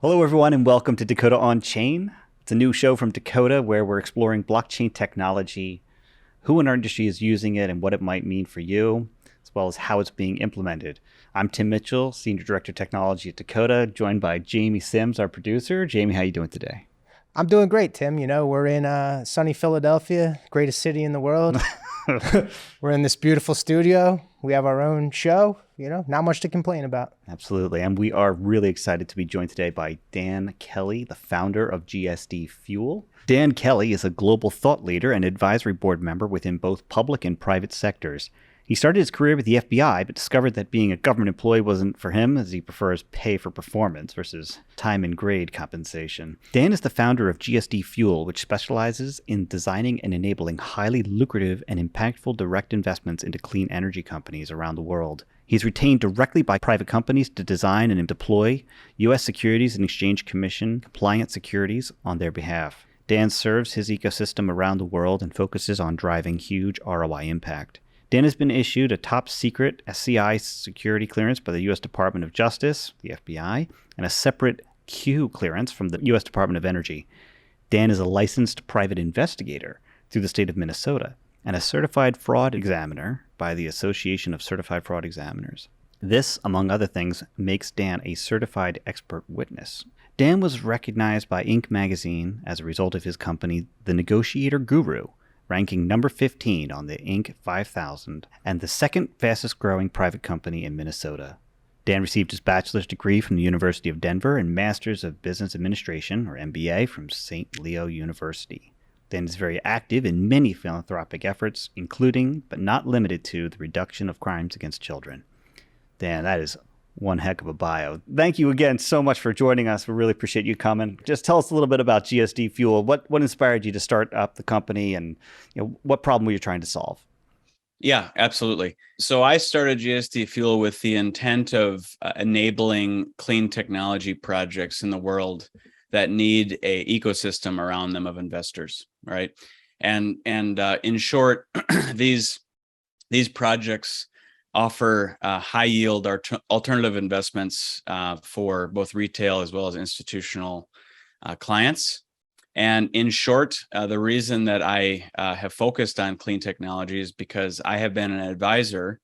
Hello, everyone, and welcome to Dakota On-Chain. It's a new show from Dakota where we're exploring blockchain technology, who in our industry is using it, and what it might mean for you, as well as how it's being implemented. I'm Tim Mitchell, Senior Director of Technology at Dakota, joined by Jamie Sims, our producer. Jamie, how are you doing today? I'm doing great, Tim. We're in sunny Philadelphia, greatest city in the world. We're in this beautiful studio. We have our own show. Not much to complain about. Absolutely. And we are really excited to be joined today by Dan Kelly, the founder of GSDFuel. Dan Kelly is a global thought leader and advisory board member within both public and private sectors. He started his career with the FBI, but discovered that being a government employee wasn't for him, as he prefers pay for performance versus time and grade compensation. Dan is the founder of GSDFuel, which specializes in designing and enabling highly lucrative and impactful direct investments into clean energy companies around the world. He's retained directly by private companies to design and deploy U.S. Securities and Exchange Commission compliant securities on their behalf. Dan serves his ecosystem around the world and focuses on driving huge ROI impact. Dan has been issued a top secret SCI security clearance by the U.S. Department of Justice, the FBI, and a separate Q clearance from the U.S. Department of Energy. Dan is a licensed private investigator through the state of Minnesota and a certified fraud examiner by the Association of Certified Fraud Examiners. This, among other things, makes Dan a certified expert witness. Dan was recognized by Inc. magazine as a result of his company, The Negotiator Guru, ranking number 15 on the Inc. 5000 and the second fastest growing private company in Minnesota. Dan received his bachelor's degree from the University of Denver and Master's of Business Administration, or MBA, from St. Leo University. Dan is very active in many philanthropic efforts, including, but not limited to, the reduction of crimes against children. Dan, that is one heck of a bio. Thank you again so much for joining us. We really appreciate you coming. Just tell us a little bit about GSDFuel. What inspired you to start up the company, and what problem were you trying to solve? Yeah, absolutely. So I started GSDFuel with the intent of enabling clean technology projects in the world that need a ecosystem around them of investors, right? And in short, these projects offer high yield alternative investments for both retail as well as institutional clients. And in short, the reason that I have focused on clean technology is because I have been an advisor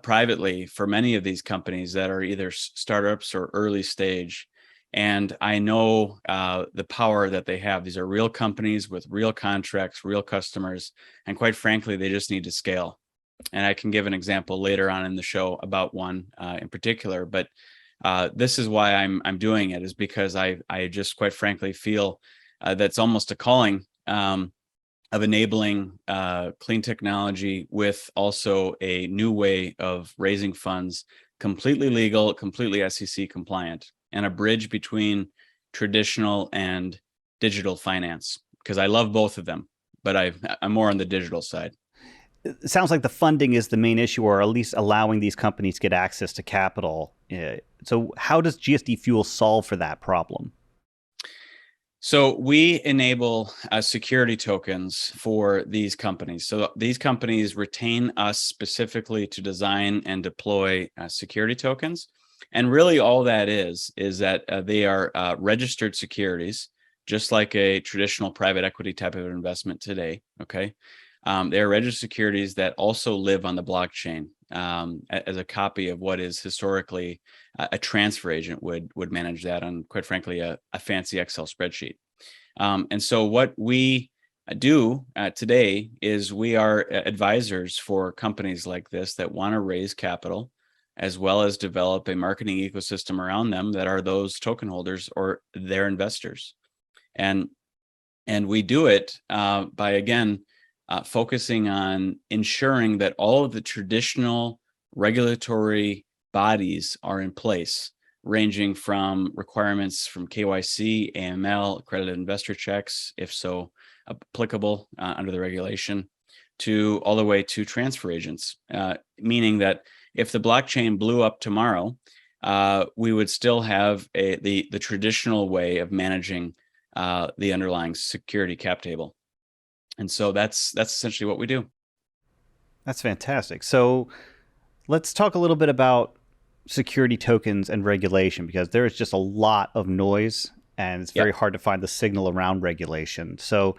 privately for many of these companies that are either startups or early stage. And I know the power that they have. These are real companies with real contracts, real customers, and quite frankly, they just need to scale. And I can give an example later on in the show about one in particular. But this is why I'm doing it, is because I just quite frankly feel that's almost a calling of enabling clean technology with also a new way of raising funds, completely legal, completely SEC compliant, and a bridge between traditional and digital finance, because I love both of them, but I'm more on the digital side. It sounds like the funding is the main issue, or at least allowing these companies to get access to capital. So how does GSDFuel solve for that problem? So we enable security tokens for these companies. So these companies retain us specifically to design and deploy security tokens. And really all that is that they are registered securities, just like a traditional private equity type of investment today, okay? They are registered securities that also live on the blockchain as a copy of what is historically a transfer agent would manage that on, quite frankly, a fancy Excel spreadsheet. And so what we do today is we are advisors for companies like this that want to raise capital, as well as develop a marketing ecosystem around them that are those token holders or their investors. And we do it by, again, focusing on ensuring that all of the traditional regulatory bodies are in place, ranging from requirements from KYC, AML, accredited investor checks, if so applicable under the regulation, to all the way to transfer agents, meaning that if the blockchain blew up tomorrow, we would still have the traditional way of managing the underlying security cap table. And so that's essentially what we do. That's fantastic. So let's talk a little bit about security tokens and regulation, because there is just a lot of noise and it's very Yep. hard to find the signal around regulation. So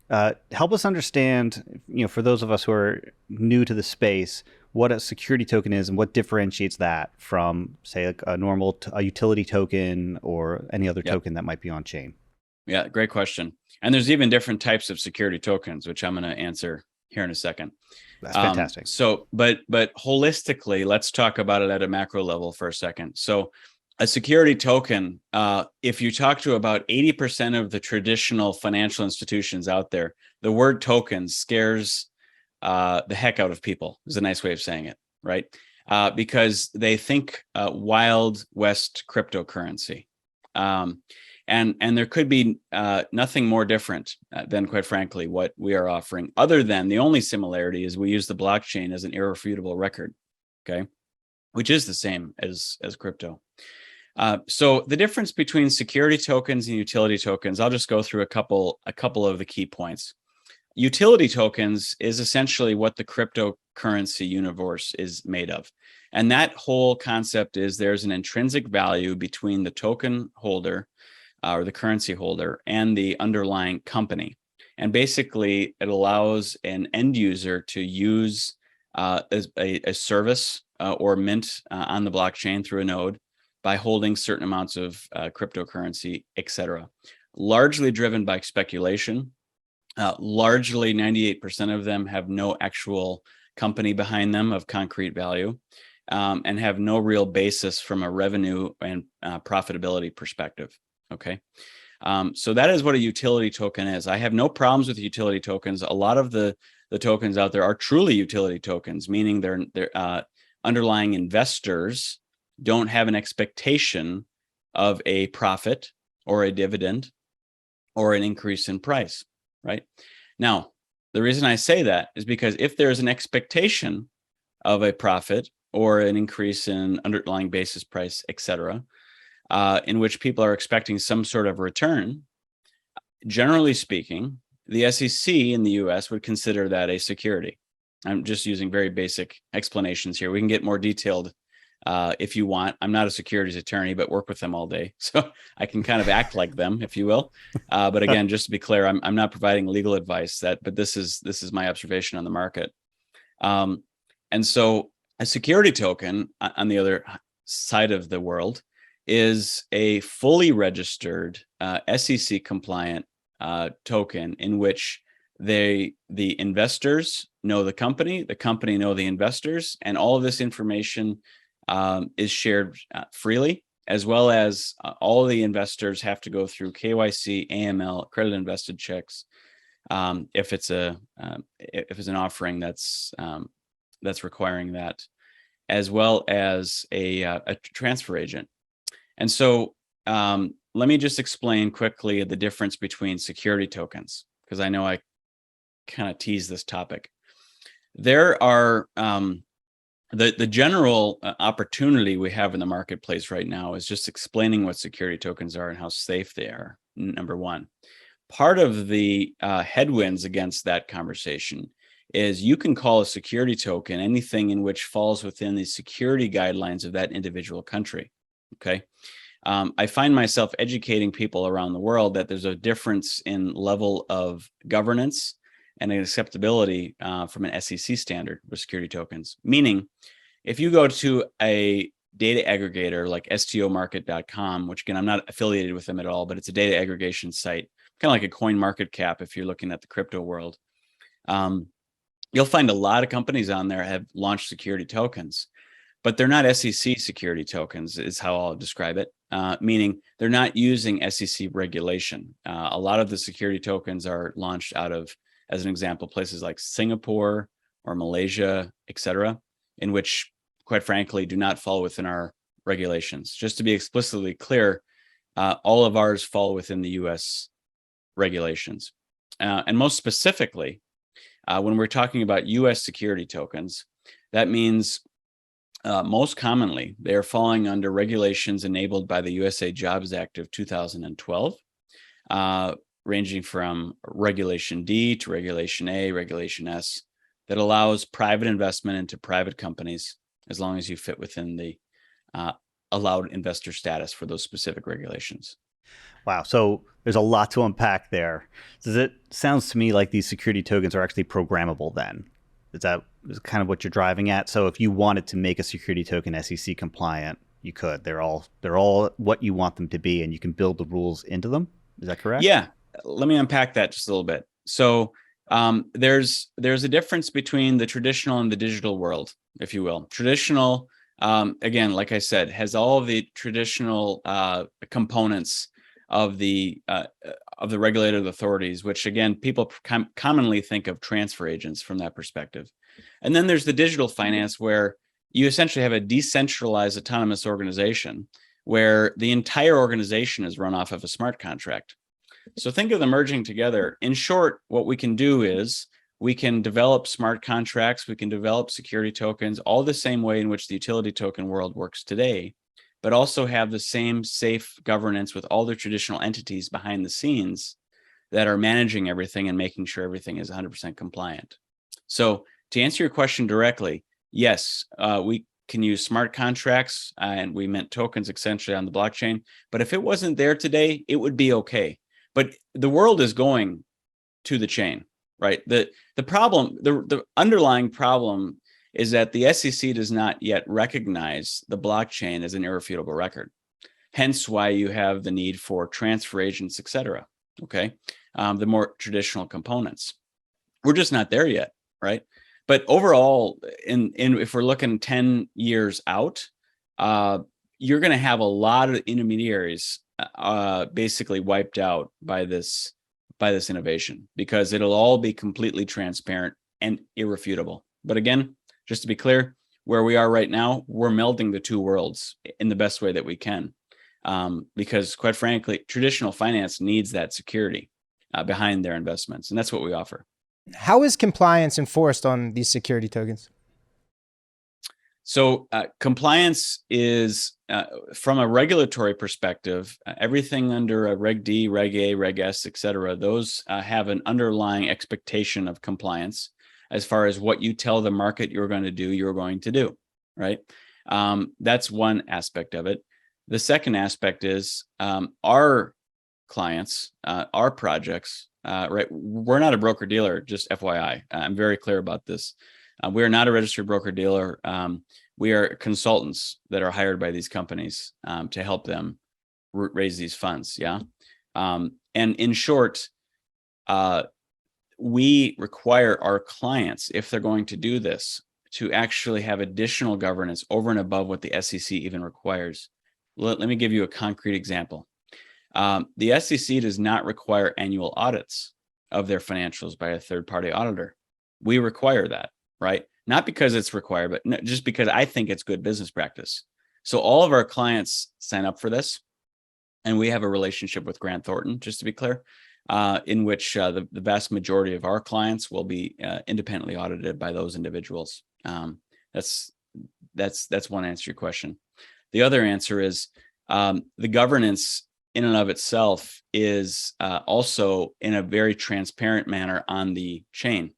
help us understand, for those of us who are new to the space, what a security token is and what differentiates that from, say, like a utility token or any other Yep. token that might be on chain. Yeah, great question. And there's even different types of security tokens, which I'm going to answer here in a second. That's fantastic. But holistically, let's talk about it at a macro level for a second. So a security token, if you talk to about 80% of the traditional financial institutions out there, the word token scares the heck out of people, is a nice way of saying it, right? Because they think Wild West cryptocurrency. And there could be nothing more different than, quite frankly, what we are offering, other than the only similarity is we use the blockchain as an irrefutable record, okay, which is the same as crypto. So the difference between security tokens and utility tokens, I'll just go through a couple of the key points. Utility tokens is essentially what the cryptocurrency universe is made of. And that whole concept is there's an intrinsic value between the token holder or the currency holder and the underlying company. And basically, it allows an end user to use a service or mint on the blockchain through a node by holding certain amounts of cryptocurrency, et cetera. Largely driven by speculation. Largely 98% of them have no actual company behind them of concrete value, and have no real basis from a revenue and profitability perspective. Okay. So that is what a utility token is. I have no problems with utility tokens. A lot of the tokens out there are truly utility tokens, meaning they're underlying investors don't have an expectation of a profit or a dividend or an increase in price, right? Now, the reason I say that is because if there's an expectation of a profit or an increase in underlying basis price, et cetera, in which people are expecting some sort of return, generally speaking, the SEC in the US would consider that a security. I'm just using very basic explanations here. We can get more detailed if you want. I'm not a securities attorney, but work with them all day. So I can kind of act like them, if you will. But again, just to be clear, I'm not providing legal advice, but this is my observation on the market. And so a security token, on the other side of the world, is a fully registered SEC compliant token in which the investors know the company know the investors, and all of this information is shared freely, as well as all the investors have to go through KYC, AML, credit invested checks, if it's an offering that's requiring that, as well as a transfer agent. And so let me just explain quickly the difference between security tokens, because I know I kind of tease this topic. There are the general opportunity we have in the marketplace right now is just explaining what security tokens are and how safe they are, number one. Part of the headwinds against that conversation is you can call a security token anything in which falls within the security guidelines of that individual country. Okay. I find myself educating people around the world that there's a difference in level of governance and acceptability from an SEC standard with security tokens. Meaning, if you go to a data aggregator like stomarket.com, which again, I'm not affiliated with them at all, but it's a data aggregation site, kind of like a coin market cap if you're looking at the crypto world. You'll find a lot of companies on there have launched security tokens, but they're not SEC security tokens, is how I'll describe it, meaning they're not using SEC regulation. A lot of the security tokens are launched out of, as an example, places like Singapore or Malaysia, et cetera, in which, quite frankly, do not fall within our regulations. Just to be explicitly clear, all of ours fall within the US regulations. And most specifically, when we're talking about US security tokens, that means most commonly they are falling under regulations enabled by the USA Jobs Act of 2012, ranging from Regulation D to Regulation A, Regulation S, that allows private investment into private companies as long as you fit within the allowed investor status for those specific regulations. Wow. So there's a lot to unpack there. Sounds to me like these security tokens are actually programmable then? Is kind of what you're driving at? So if you wanted to make a security token SEC compliant, you could. They're all what you want them to be, and you can build the rules into them. Is that correct? Yeah. Let me unpack that just a little bit. So there's a difference between the traditional and the digital world, if you will. Traditional, again, like I said, has all of the traditional components of the regulated authorities, which again, people commonly think of transfer agents from that perspective. And then there's the digital finance, where you essentially have a decentralized autonomous organization where the entire organization is run off of a smart contract. So think of them merging together. In short, what we can do is we can develop smart contracts, we can develop security tokens, all the same way in which the utility token world works today, but also have the same safe governance with all the traditional entities behind the scenes that are managing everything and making sure everything is 100% compliant. So to answer your question directly, yes, we can use smart contracts, and we mint tokens essentially on the blockchain. But if it wasn't there today, it would be okay. But the world is going to the chain, right? The problem, the underlying problem is that the SEC does not yet recognize the blockchain as an irrefutable record. Hence why you have the need for transfer agents, et cetera. Okay. The more traditional components. We're just not there yet, right? But overall, if we're looking 10 years out, you're going to have a lot of intermediaries basically wiped out by this innovation, because it'll all be completely transparent and irrefutable. But again, just to be clear, where we are right now, we're melding the two worlds in the best way that we can, because quite frankly, traditional finance needs that security behind their investments, and that's what we offer. How is compliance enforced on these security tokens? So compliance is, from a regulatory perspective, everything under a Reg D, Reg A, Reg S, et cetera, those have an underlying expectation of compliance as far as what you tell the market you're going to do, right? That's one aspect of it. The second aspect is our clients, our projects, right? We're not a broker dealer, just FYI. I'm very clear about this. We are not a registered broker dealer. We are consultants that are hired by these companies to help them raise these funds. Yeah. And in short, we require our clients, if they're going to do this, to actually have additional governance over and above what the SEC even requires. Let me give you a concrete example. The SEC does not require annual audits of their financials by a third-party auditor. We require that, right? Not because it's required, but just because I think it's good business practice. So all of our clients sign up for this, and we have a relationship with Grant Thornton, just to be clear, in which the vast majority of our clients will be independently audited by those individuals. That's one answer to your question. The other answer is the governance in and of itself is also in a very transparent manner on the chain.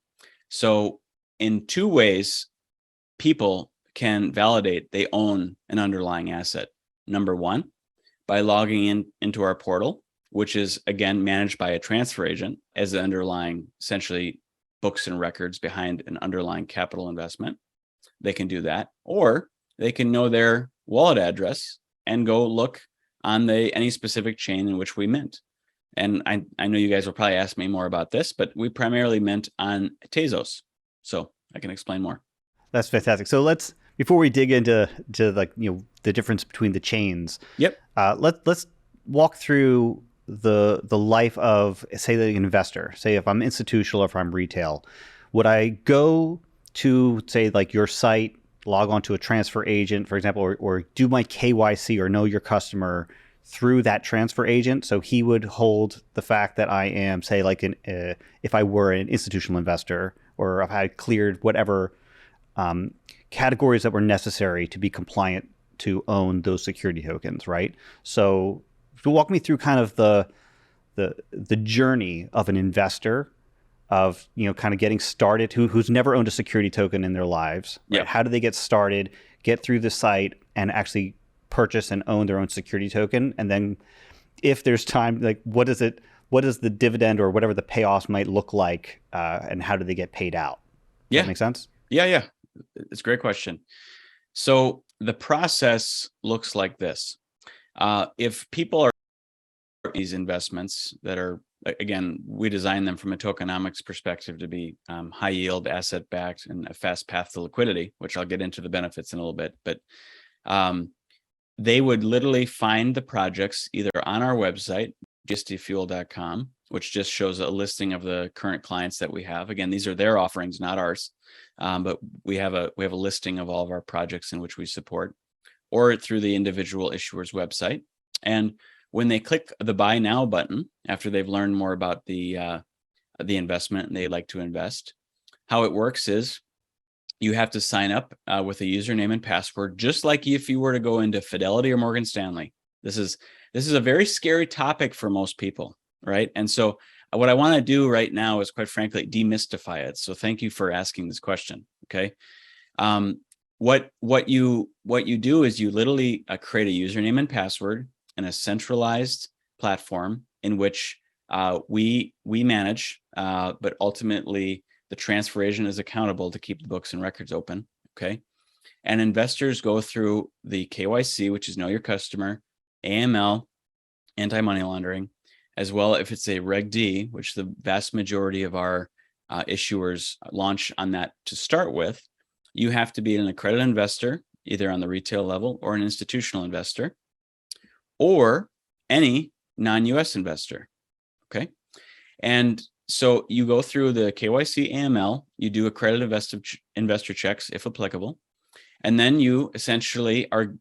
So in two ways, people can validate they own an underlying asset. Number one, by logging into our portal, which is again managed by a transfer agent as the underlying, essentially, books and records behind an underlying capital investment. They can do that, or they can know their wallet address and go look on any specific chain in which we mint. And I know you guys will probably ask me more about this, but we primarily mint on Tezos, so I can explain more. That's fantastic. So before we dig into the difference between the chains. Yep. Let's walk through the life of, say, the investor. Say if I'm institutional or if I'm retail, would I go to, say, like your site, log on to a transfer agent, for example, or do my KYC or know your customer through that transfer agent? So he would hold the fact that I am, say, like if I were an institutional investor, or if I had cleared whatever categories that were necessary to be compliant to own those security tokens, right? So walk me through kind of the journey of an investor, of kind of getting started, who's never owned a security token in their lives, right? Yep. How do they get started, get through the site, and actually purchase and own their own security token? And then if there's time, like what is the dividend or whatever the payoffs might look like, and how do they get paid out? Does that make sense? Yeah. It's a great question. So the process looks like this. If people are these investments that are, again, we design them from a tokenomics perspective to be high yield, asset backed, and a fast path to liquidity, which I'll get into the benefits in a little bit. But they would literally find the projects either on our website, GSDFuel.com, which just shows a listing of the current clients that we have. Again, these are their offerings, not ours. But we have a listing of all of our projects in which we support, or through the individual issuer's website. And when they click the Buy Now button, after they've learned more about the investment and they like to invest, how it works is you have to sign up with a username and password, just like if you were to go into Fidelity or Morgan Stanley. This is a very scary topic for most people, right? And so what I want to do right now is, quite frankly, demystify it. So thank you for asking this question. Okay. What you do is you literally create a username and password in a centralized platform in which we manage, but ultimately the transfer agent is accountable to keep the books and records open. Okay. And investors go through the KYC, which is know your customer, AML, anti-money laundering, as well if it's a Reg D, which the vast majority of our issuers launch on that to start with. You have to be an accredited investor, either on the retail level or an institutional investor, or any non-US investor. Okay. And so you go through the KYC AML, you do accredited investor checks if applicable, and then you essentially are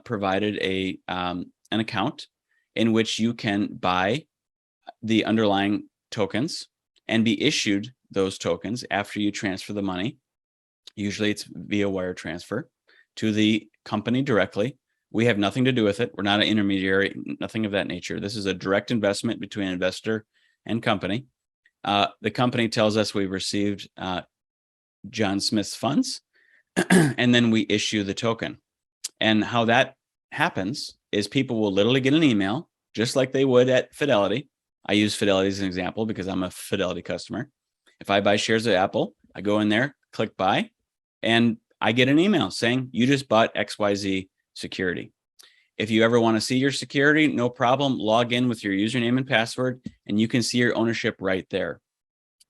provided an account in which you can buy the underlying tokens and be issued those tokens after you transfer the money. Usually it's via wire transfer to the company directly. We have nothing to do with it. We're not an intermediary, nothing of that nature. This is a direct investment between investor and company. The company tells us we've received John Smith's funds, and then we issue the token. And how that happens is people will literally get an email, just like they would at Fidelity. I use Fidelity as an example because I'm a Fidelity customer. If I buy shares of Apple, I go in there, click buy, and I get an email saying, you just bought XYZ security. If you ever want to see your security, no problem. Log in with your username and password, and you can see your ownership right there.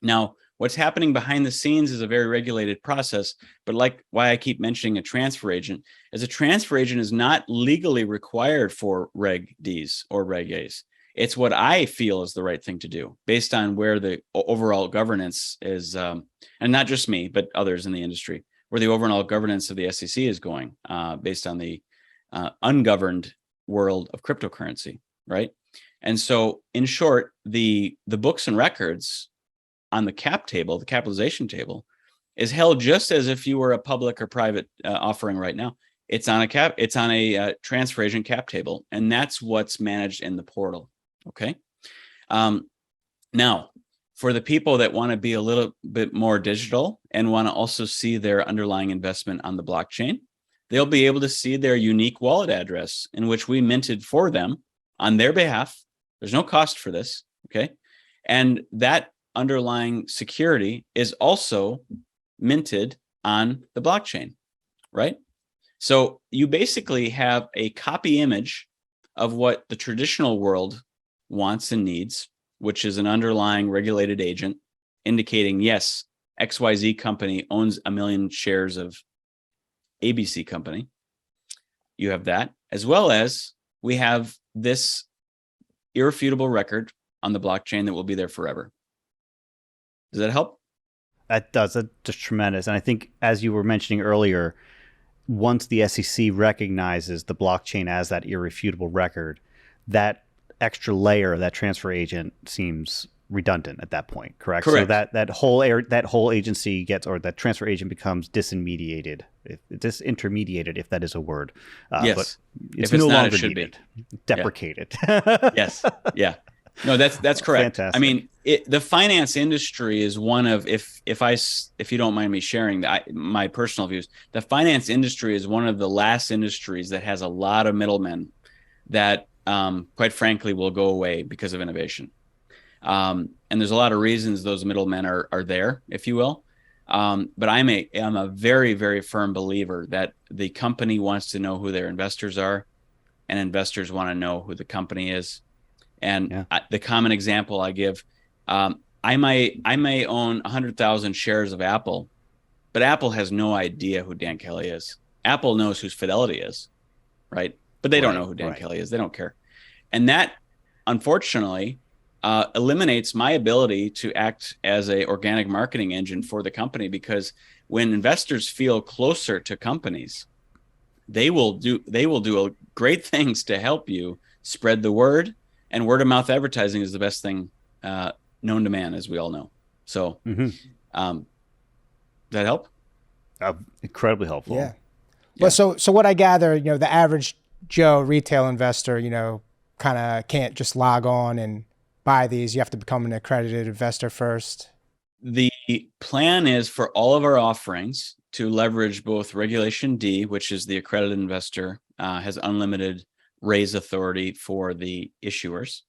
Now, what's happening behind the scenes is a very regulated process, but like why I keep mentioning a transfer agent, as a transfer agent is not legally required for Reg Ds or Reg As. It's what I feel is the right thing to do based on where the overall governance is, and not just me, but others in the industry, where the overall governance of the SEC is going based on the ungoverned world of cryptocurrency, right? And so, in short, the books and records on the cap table, the capitalization table, is held just as if you were a public or private offering right now. It's on a transfer agent cap table, and that's what's managed in the portal. Okay. Now, for the people that want to be a little bit more digital and want to also see their underlying investment on the blockchain, they'll be able to see their unique wallet address in which we minted for them on their behalf. There's no cost for this. Okay. And that underlying security is also minted on the blockchain, right? So you basically have a copy image of what the traditional world wants and needs, which is an underlying regulated agent indicating, yes, XYZ company owns 1 million shares of ABC company. You have that, as well as we have this irrefutable record on the blockchain that will be there forever. Does that help? That does. That's just tremendous. And I think, as you were mentioning earlier, once the SEC recognizes the blockchain as that irrefutable record, that extra layer, that transfer agent, seems redundant at that point. Correct. So that whole agency gets, or that transfer agent becomes disintermediated, if that is a word. Yes. But it's no longer needed. Deprecated. Yeah. Yes. Yeah. No, that's correct. I Fantastic. mean, the finance industry is one of, if you don't mind me sharing my personal views, the finance industry is one of the last industries that has a lot of middlemen that, quite frankly, will go away because of innovation. And there's a lot of reasons those middlemen are there, if you will. But I'm a very, very firm believer that the company wants to know who their investors are, and investors want to know who the company is. And the common example I give, I may own 100,000 shares of Apple, but Apple has no idea who Dan Kelly is. Apple knows who Fidelity is, right? But they don't know who Dan Kelly is. They don't care. And that, unfortunately, eliminates my ability to act as a organic marketing engine for the company, because when investors feel closer to companies, they will do great things to help you spread the word. And word of mouth advertising is the best thing known to man, as we all know. So, does that help? Incredibly helpful. Yeah. Well, so what I gather, the average Joe retail investor, kind of can't just log on and buy these. You have to become an accredited investor first. The plan is for all of our offerings to leverage both Regulation D, which is the accredited investor has unlimited raise authority for the issuers,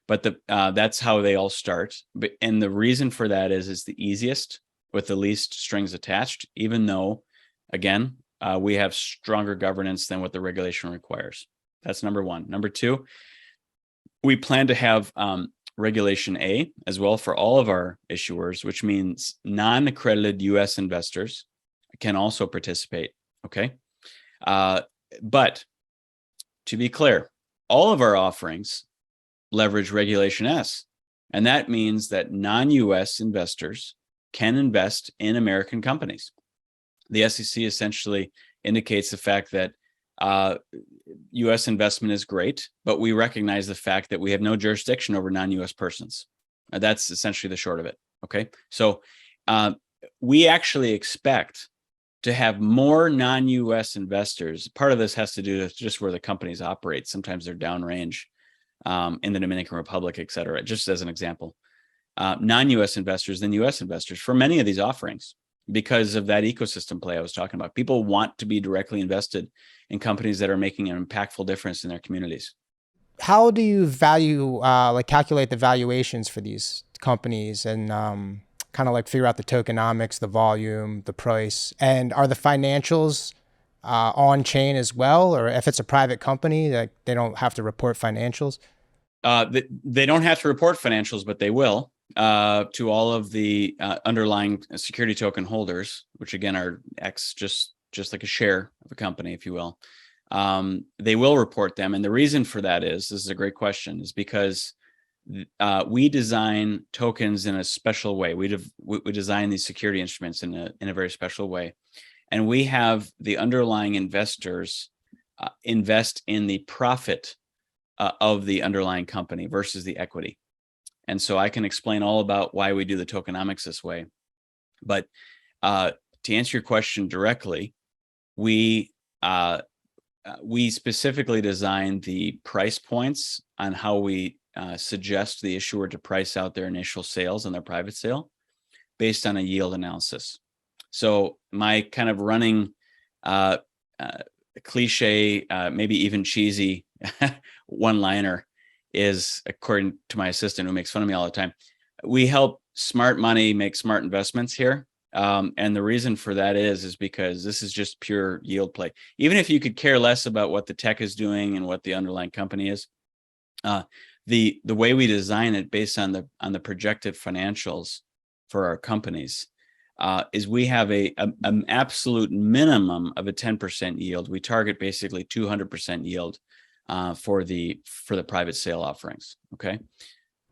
but that's how they all start. And the reason for that is it's the easiest with the least strings attached, even though, again, we have stronger governance than what the regulation requires. That's number one. Number two, we plan to have Regulation A as well for all of our issuers, which means non-accredited U.S. investors can also participate. Okay, but to be clear, all of our offerings leverage Regulation S, and that means that non-U.S. investors can invest in American companies. The SEC essentially indicates the fact that U.S. investment is great, but we recognize the fact that we have no jurisdiction over non-U.S. persons. That's essentially the short of it. Okay, so we actually expect to have more non-U.S. investors. Part of this has to do with just where the companies operate. Sometimes they're downrange in the Dominican Republic, et cetera, just as an example. Non-U.S. investors than U.S. investors for many of these offerings, because of that ecosystem play I was talking about. People want to be directly invested in companies that are making an impactful difference in their communities. How do you calculate the valuations for these companies and kind of figure out the tokenomics, the volume, the price? And are the financials on-chain as well? Or if it's a private company, they don't have to report financials? They don't have to report financials, but they will to all of the underlying security token holders, which again are just like a share of a company, if you will. They will report them. And the reason for that this is a great question, is because we design tokens in a special way. We design these security instruments in a very special way. And we have the underlying investors invest in the profit of the underlying company versus the equity. And so I can explain all about why we do the tokenomics this way. But to answer your question directly, we specifically design the price points on how we suggest the issuer to price out their initial sales and their private sale based on a yield analysis. So my kind of running cliche, maybe even cheesy one-liner is, according to my assistant who makes fun of me all the time, we help smart money make smart investments here. And the reason for that is because this is just pure yield play. Even if you could care less about what the tech is doing and what the underlying company is, the way we design it based on the projected financials for our companies is we have an absolute minimum of a 10% yield. We target basically 200% yield for the private sale offerings. Okay,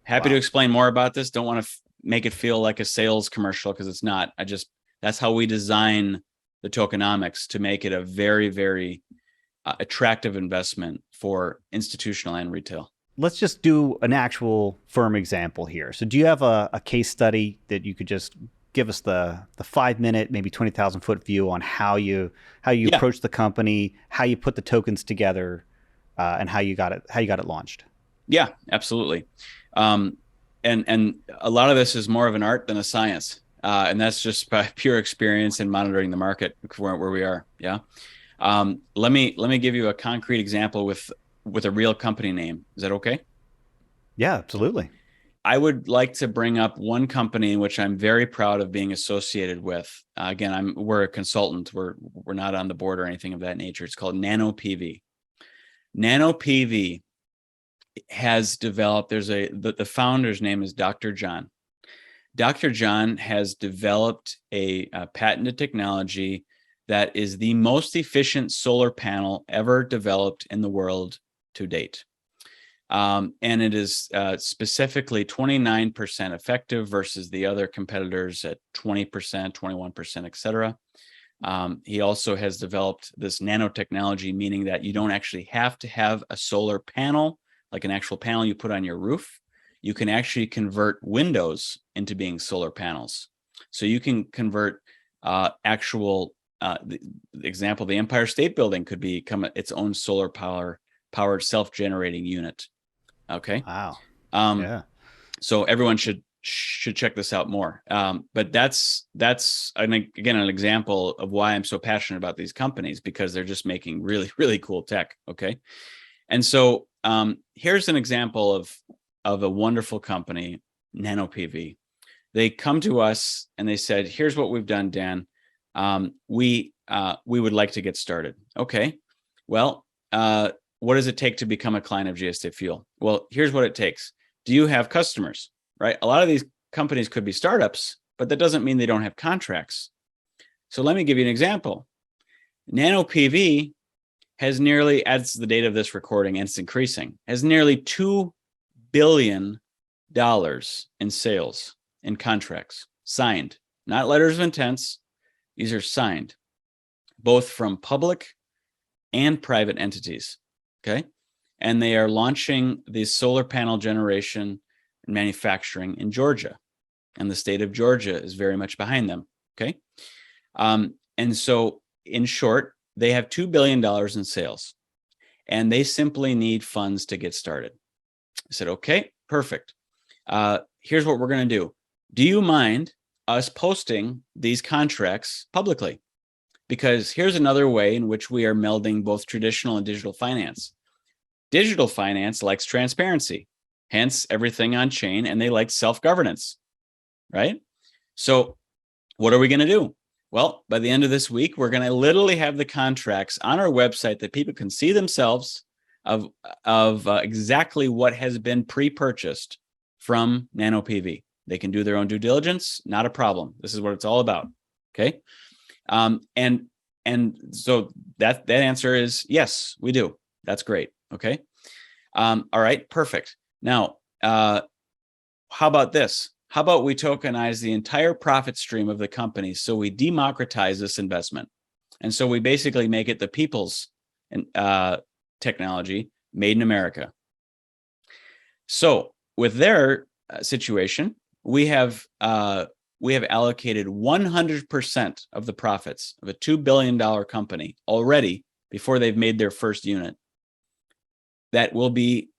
happy to explain more about this. Don't want to make it feel like a sales commercial, because it's not. That's how we design the tokenomics to make it a very, very attractive investment for institutional and retail. Let's just do an actual firm example here. So do you have a case study that you could just give us the 5-minute, maybe 20,000 foot view on how you approach the company, how you put the tokens together, and how you got it launched? Yeah, absolutely. And a lot of this is more of an art than a science. And that's just by pure experience in monitoring the market where we are. Yeah. Let me give you a concrete example with a real company name. Is that okay? Yeah, absolutely. I would like to bring up one company in which I'm very proud of being associated with. Again, we're a consultant. We're not on the board or anything of that nature. It's called Nano PV. Nano PV has developed. The founder's name is Dr. John. Dr. John has developed a patented technology that is the most efficient solar panel ever developed in the world to date. And it is specifically 29% effective versus the other competitors at 20%, 21%, et cetera. He also has developed this nanotechnology, meaning that you don't actually have to have a solar panel, like an actual panel you put on your roof. You can actually convert windows into being solar panels. So you can convert the example, the Empire State Building could become its own solar powered self-generating unit. Okay. Wow. Yeah. So everyone should check this out more. But that's again an example of why I'm so passionate about these companies, because they're just making really, really cool tech. Okay. And so here's an example of a wonderful company, Nano PV. They come to us and they said, "Here's what we've done, Dan. We would like to get started." Okay. Well, what does it take to become a client of GSDFuel? Well, here's what it takes. Do you have customers, right? A lot of these companies could be startups, but that doesn't mean they don't have contracts. So let me give you an example. Nano PV has nearly, as the date of this recording, and it's increasing, has nearly $2 billion in sales in contracts signed, not letters of intents. These are signed, both from public and private entities. Okay. And they are launching the solar panel generation and manufacturing in Georgia. And the state of Georgia is very much behind them. Okay. And so, in short, they have $2 billion in sales, and they simply need funds to get started. I said, okay, perfect. Here's what we're going to do. Do you mind us posting these contracts publicly? Because here's another way in which we are melding both traditional and digital finance. Digital finance likes transparency, hence everything on chain, and they like self-governance, right? So what are we going to do? Well, by the end of this week, we're going to literally have the contracts on our website that people can see themselves of exactly what has been pre-purchased from Nano PV. They can do their own due diligence, not a problem. This is what it's all about. Okay. And so that answer is yes, we do. That's great. Okay. All right, perfect. Now, how about this? How about we tokenize the entire profit stream of the company so we democratize this investment? And so we basically make it the people's technology made in America. So with their situation, we have allocated 100% of the profits of a $2 billion company already before they've made their first unit. That will be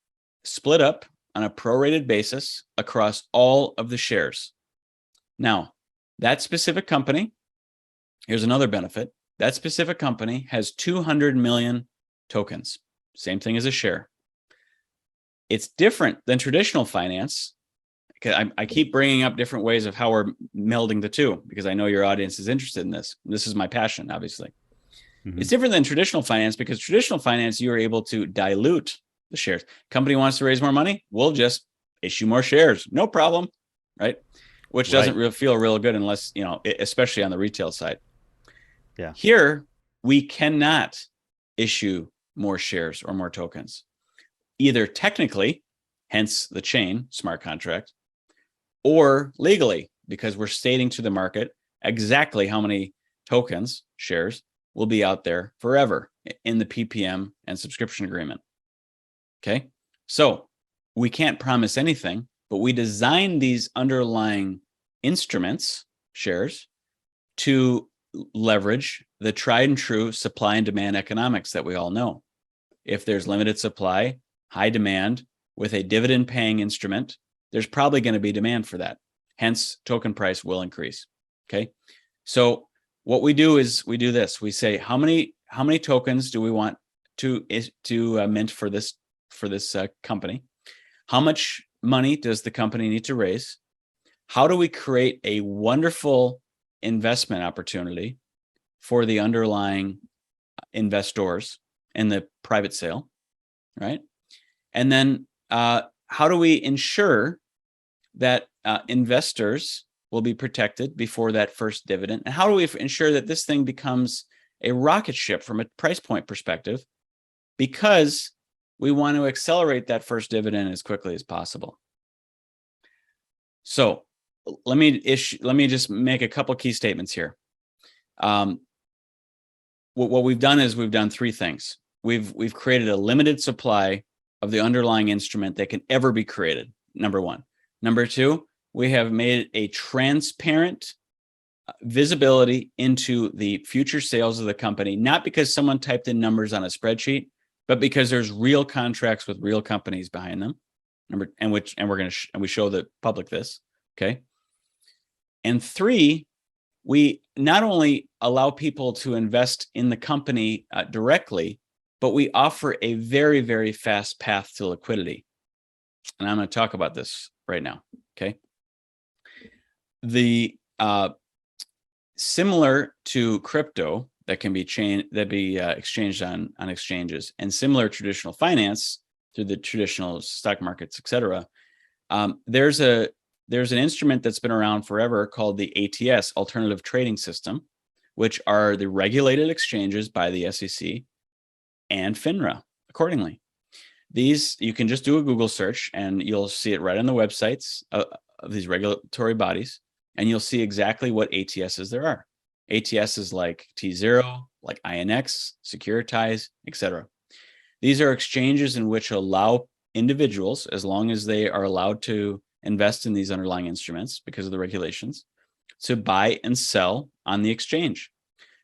split up on a prorated basis across all of the shares. Now, that specific company, here's another benefit. That specific company has 200 million tokens, same thing as a share. It's different than traditional finance. I keep bringing up different ways of how we're melding the two, because I know your audience is interested in this. This is my passion, obviously. Mm-hmm. It's different than traditional finance, because traditional finance, you're able to dilute the shares. Company wants to raise more money, we'll just issue more shares, no problem, right? Which doesn't feel real good unless, especially on the retail side. Yeah. Here, we cannot issue more shares or more tokens, either technically, hence the chain smart contract, or legally, because we're stating to the market exactly how many tokens, shares, will be out there forever in the PPM and subscription agreement. Okay, so we can't promise anything, but we design these underlying instruments, shares, to leverage the tried and true supply and demand economics that we all know. If there's limited supply, high demand, with a dividend paying instrument, there's probably going to be demand for that. Hence, token price will increase. Okay. So what we do is we do this. We say, how many tokens do we want to mint for this company? How much money does the company need to raise? How do we create a wonderful investment opportunity for the underlying investors in the private sale, right? And then how do we ensure that investors will be protected before that first dividend? And how do we ensure that this thing becomes a rocket ship from a price point perspective? Because we want to accelerate that first dividend as quickly as possible. So let me just make a couple key statements here. What we've done is we've done three things. We've created a limited supply of the underlying instrument that can ever be created. Number one. Number two, we have made a transparent visibility into the future sales of the company, not because someone typed in numbers on a spreadsheet, but because there's real contracts with real companies behind them. And we show the public this. Okay. And three, we not only allow people to invest in the company directly, but we offer a very, very fast path to liquidity. And I'm going to talk about this right now. Okay. The similar to crypto that can be exchanged on exchanges, and similar to traditional finance through the traditional stock markets, et cetera, there's an instrument that's been around forever called the ATS, Alternative Trading System, which are the regulated exchanges by the SEC and FINRA accordingly. These, you can just do a Google search and you'll see it right on the websites of these regulatory bodies, and you'll see exactly what ATSs there are. ATSs like T0, like INX, Securitize, etc. These are exchanges in which allow individuals, as long as they are allowed to invest in these underlying instruments because of the regulations, to buy and sell on the exchange.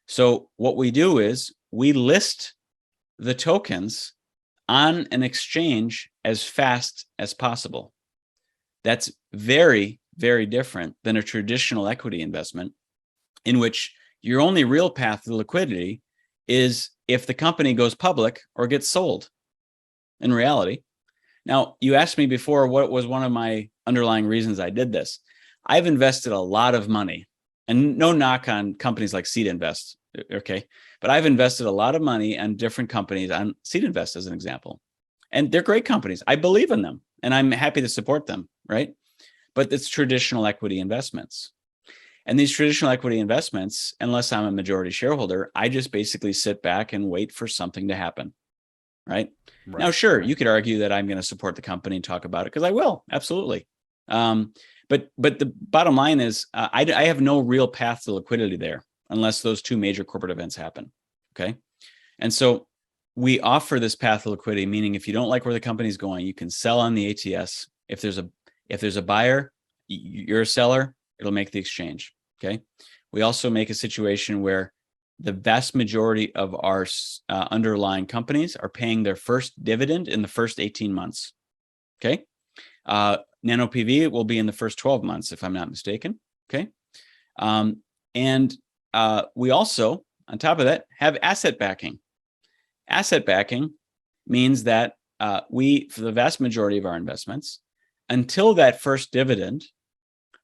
So what we do is we list the tokens on an exchange as fast as possible. That's very, very different than a traditional equity investment, in which your only real path to liquidity is if the company goes public or gets sold in reality. Now, you asked me before what was one of my underlying reasons I did this. I've invested a lot of money, and no knock on companies like Seed Invest, okay? But I've invested a lot of money on different companies, on Seed Invest as an example. And they're great companies. I believe in them, and I'm happy to support them, right? But it's traditional equity investments. And these traditional equity investments, unless I'm a majority shareholder, I just basically sit back and wait for something to happen, right? Now, sure, you could argue that I'm going to support the company and talk about it, because I will, absolutely. But the bottom line is I have no real path to liquidity there unless those two major corporate events happen, okay? And so we offer this path to liquidity, meaning if you don't like where the company's going, you can sell on the ATS. If there's a buyer, you're a seller, it'll make the exchange, okay? We also make a situation where the vast majority of our underlying companies are paying their first dividend in the first 18 months, okay? Nano PV will be in the first 12 months, if I'm not mistaken, okay? And we also, on top of that, have asset backing. Asset backing means that for the vast majority of our investments, until that first dividend,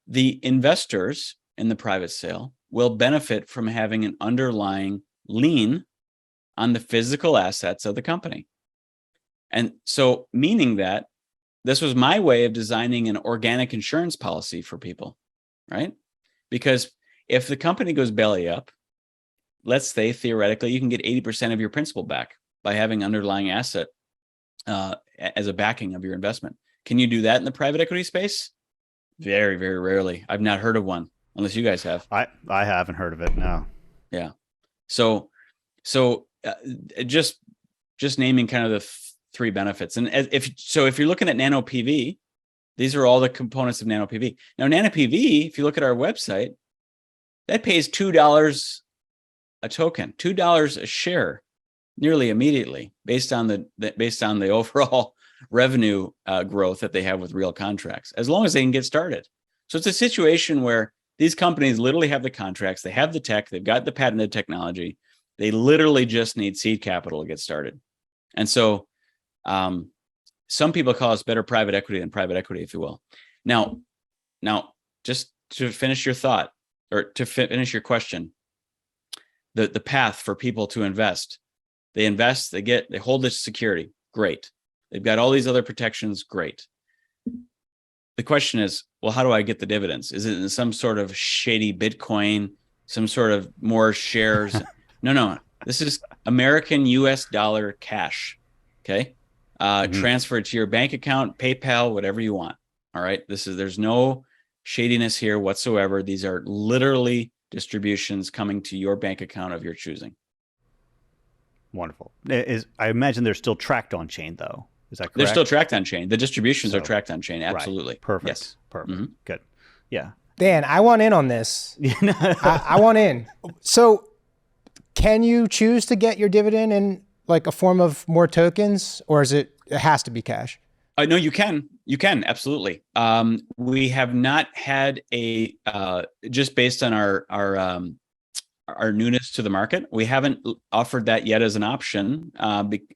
the investors in the private sale will benefit from having an underlying lien on the physical assets of the company. And so, meaning that this was my way of designing an organic insurance policy for people, right? Because if the company goes belly up, let's say theoretically you can get 80% of your principal back by having underlying asset as a backing of your investment. Can you do that in the private equity space? Very, very rarely. I've not heard of one, unless you guys have. I haven't heard of it, no. Yeah. So just naming kind of the three benefits. And if you're looking at Nano PV, these are all the components of Nano PV. Now, Nano PV, if you look at our website, that pays $2 a token, $2 a share, nearly immediately, based on the overall revenue growth that they have with real contracts, as long as they can get started. So it's a situation where these companies literally have the contracts, they have the tech, they've got the patented technology. They literally just need seed capital to get started. And so some people call us better private equity than private equity, if you will. Now, just to finish your thought, or to finish your question, the path for people to invest. They invest, they hold this security. Great. They've got all these other protections. Great. The question is, well, how do I get the dividends? Is it in some sort of shady Bitcoin, some sort of more shares? No. This is American US dollar cash. Okay. Transferred to your bank account, PayPal, whatever you want. All right. There's no shadiness here whatsoever. These are literally distributions coming to your bank account of your choosing. Wonderful. I imagine they're still tracked on chain, though. Is that correct? They're still tracked on chain. The distributions are tracked on chain. Absolutely. Right. Perfect. Yes. Perfect. Good. Yeah. Dan, I want in on this. I want in. So can you choose to get your dividend in like a form of more tokens, or it has to be cash? No, you can. You can. Absolutely. We have not had a, just based on our newness to the market, we haven't offered that yet as an option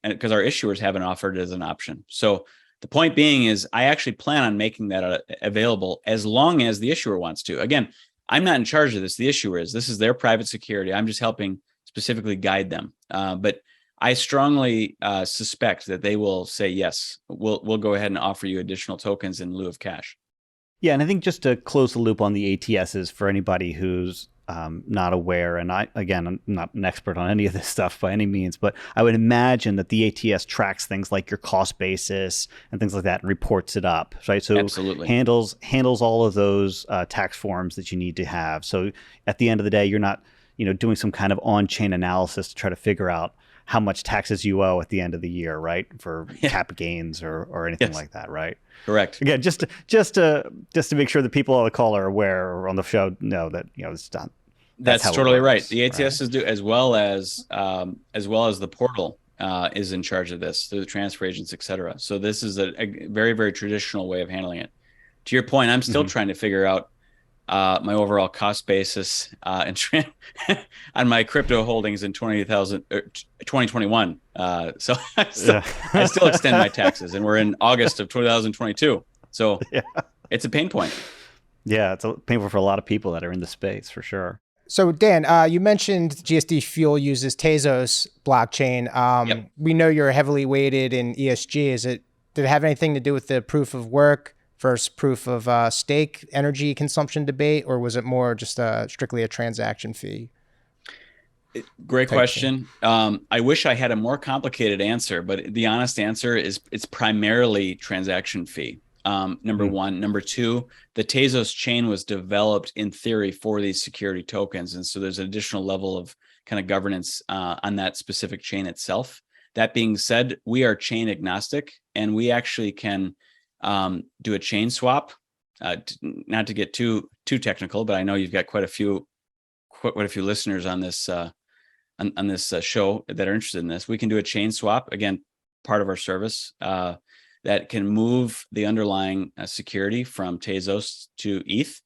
because our issuers haven't offered it as an option. So the point being is I actually plan on making that available as long as the issuer wants to. Again, I'm not in charge of this. The issuer is. This is their private security. I'm just helping specifically guide them. But I strongly suspect that they will say, yes, we'll go ahead and offer you additional tokens in lieu of cash. Yeah, and I think just to close the loop on the ATSs for anybody who's not aware, and I'm not an expert on any of this stuff by any means, but I would imagine that the ATS tracks things like your cost basis and things like that and reports it up, right? So absolutely handles all of those tax forms that you need to have. So at the end of the day, you're not doing some kind of on-chain analysis to try to figure out how much taxes you owe at the end of the year, right? For cap gains or anything like that, right? Correct. Again, just to make sure that people on the call are aware or on the show know that it's done. That's totally right. The ATSs do, as well as the portal is in charge of this through the transfer agents, et cetera. So this is a very, very traditional way of handling it. To your point, I'm still trying to figure out my overall cost basis on my crypto holdings in 2021. So I still extend my taxes, and we're in August of 2022. So it's a pain point. Yeah, it's painful for a lot of people that are in the space, for sure. So Dan, you mentioned GSDFuel uses Tezos blockchain. We know you're heavily weighted in ESG. Did it have anything to do with the proof of work versus proof of stake energy consumption debate, or was it more just strictly a transaction fee? Great question. I wish I had a more complicated answer, but the honest answer is it's primarily transaction fee. Number one. Number two, the Tezos chain was developed in theory for these security tokens. And so there's an additional level of kind of governance on that specific chain itself. That being said, we are chain agnostic, and we actually can do a chain swap. Not to get too technical, but I know you've got quite a few listeners on this on this show that are interested in this. We can do a chain swap, again, part of our service, that can move the underlying security from Tezos to ETH,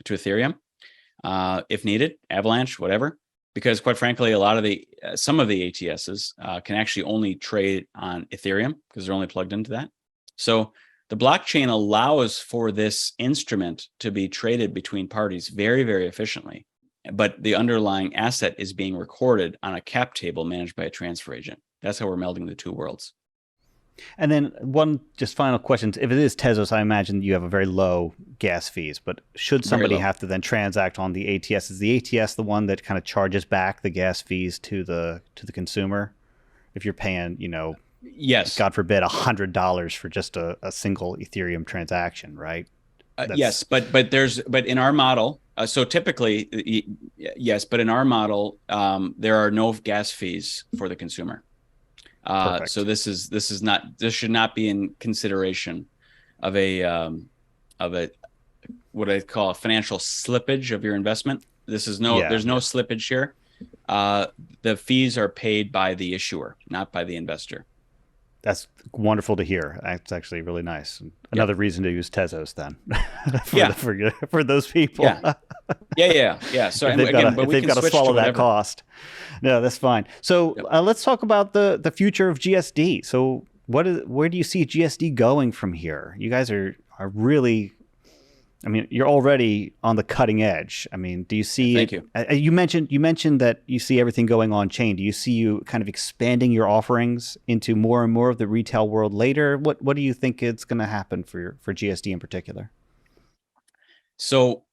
to Ethereum, if needed, Avalanche, whatever. Because quite frankly, some of the ATSs can actually only trade on Ethereum because they're only plugged into that. So the blockchain allows for this instrument to be traded between parties very, very efficiently. But the underlying asset is being recorded on a cap table managed by a transfer agent. That's how we're melding the two worlds. And then one just final question. If it is Tezos, I imagine you have a very low gas fees, but should somebody have to then transact on the ATS, is the ATS the one that kind of charges back the gas fees to the consumer? If you're paying, yes, God forbid, $100 for just a single Ethereum transaction, right? Yes, but in our model, so typically, yes, but in our model, there are no gas fees for the consumer. So this should not be in consideration of what I call a financial slippage of your investment. There's no slippage here. The fees are paid by the issuer, not by the investor. That's wonderful to hear. That's actually really nice. Another reason to use Tezos then Yeah. for those people. Yeah. Yeah. So If they've again, got to swallow that cost. No, that's fine. So let's talk about the future of GSD. So where do you see GSD going from here? You guys are really, I mean, you're already on the cutting edge. I mean, do you see? Thank you. You mentioned that you see everything going on chain. Do you see you kind of expanding your offerings into more and more of the retail world later? What do you think is going to happen for GSD in particular? So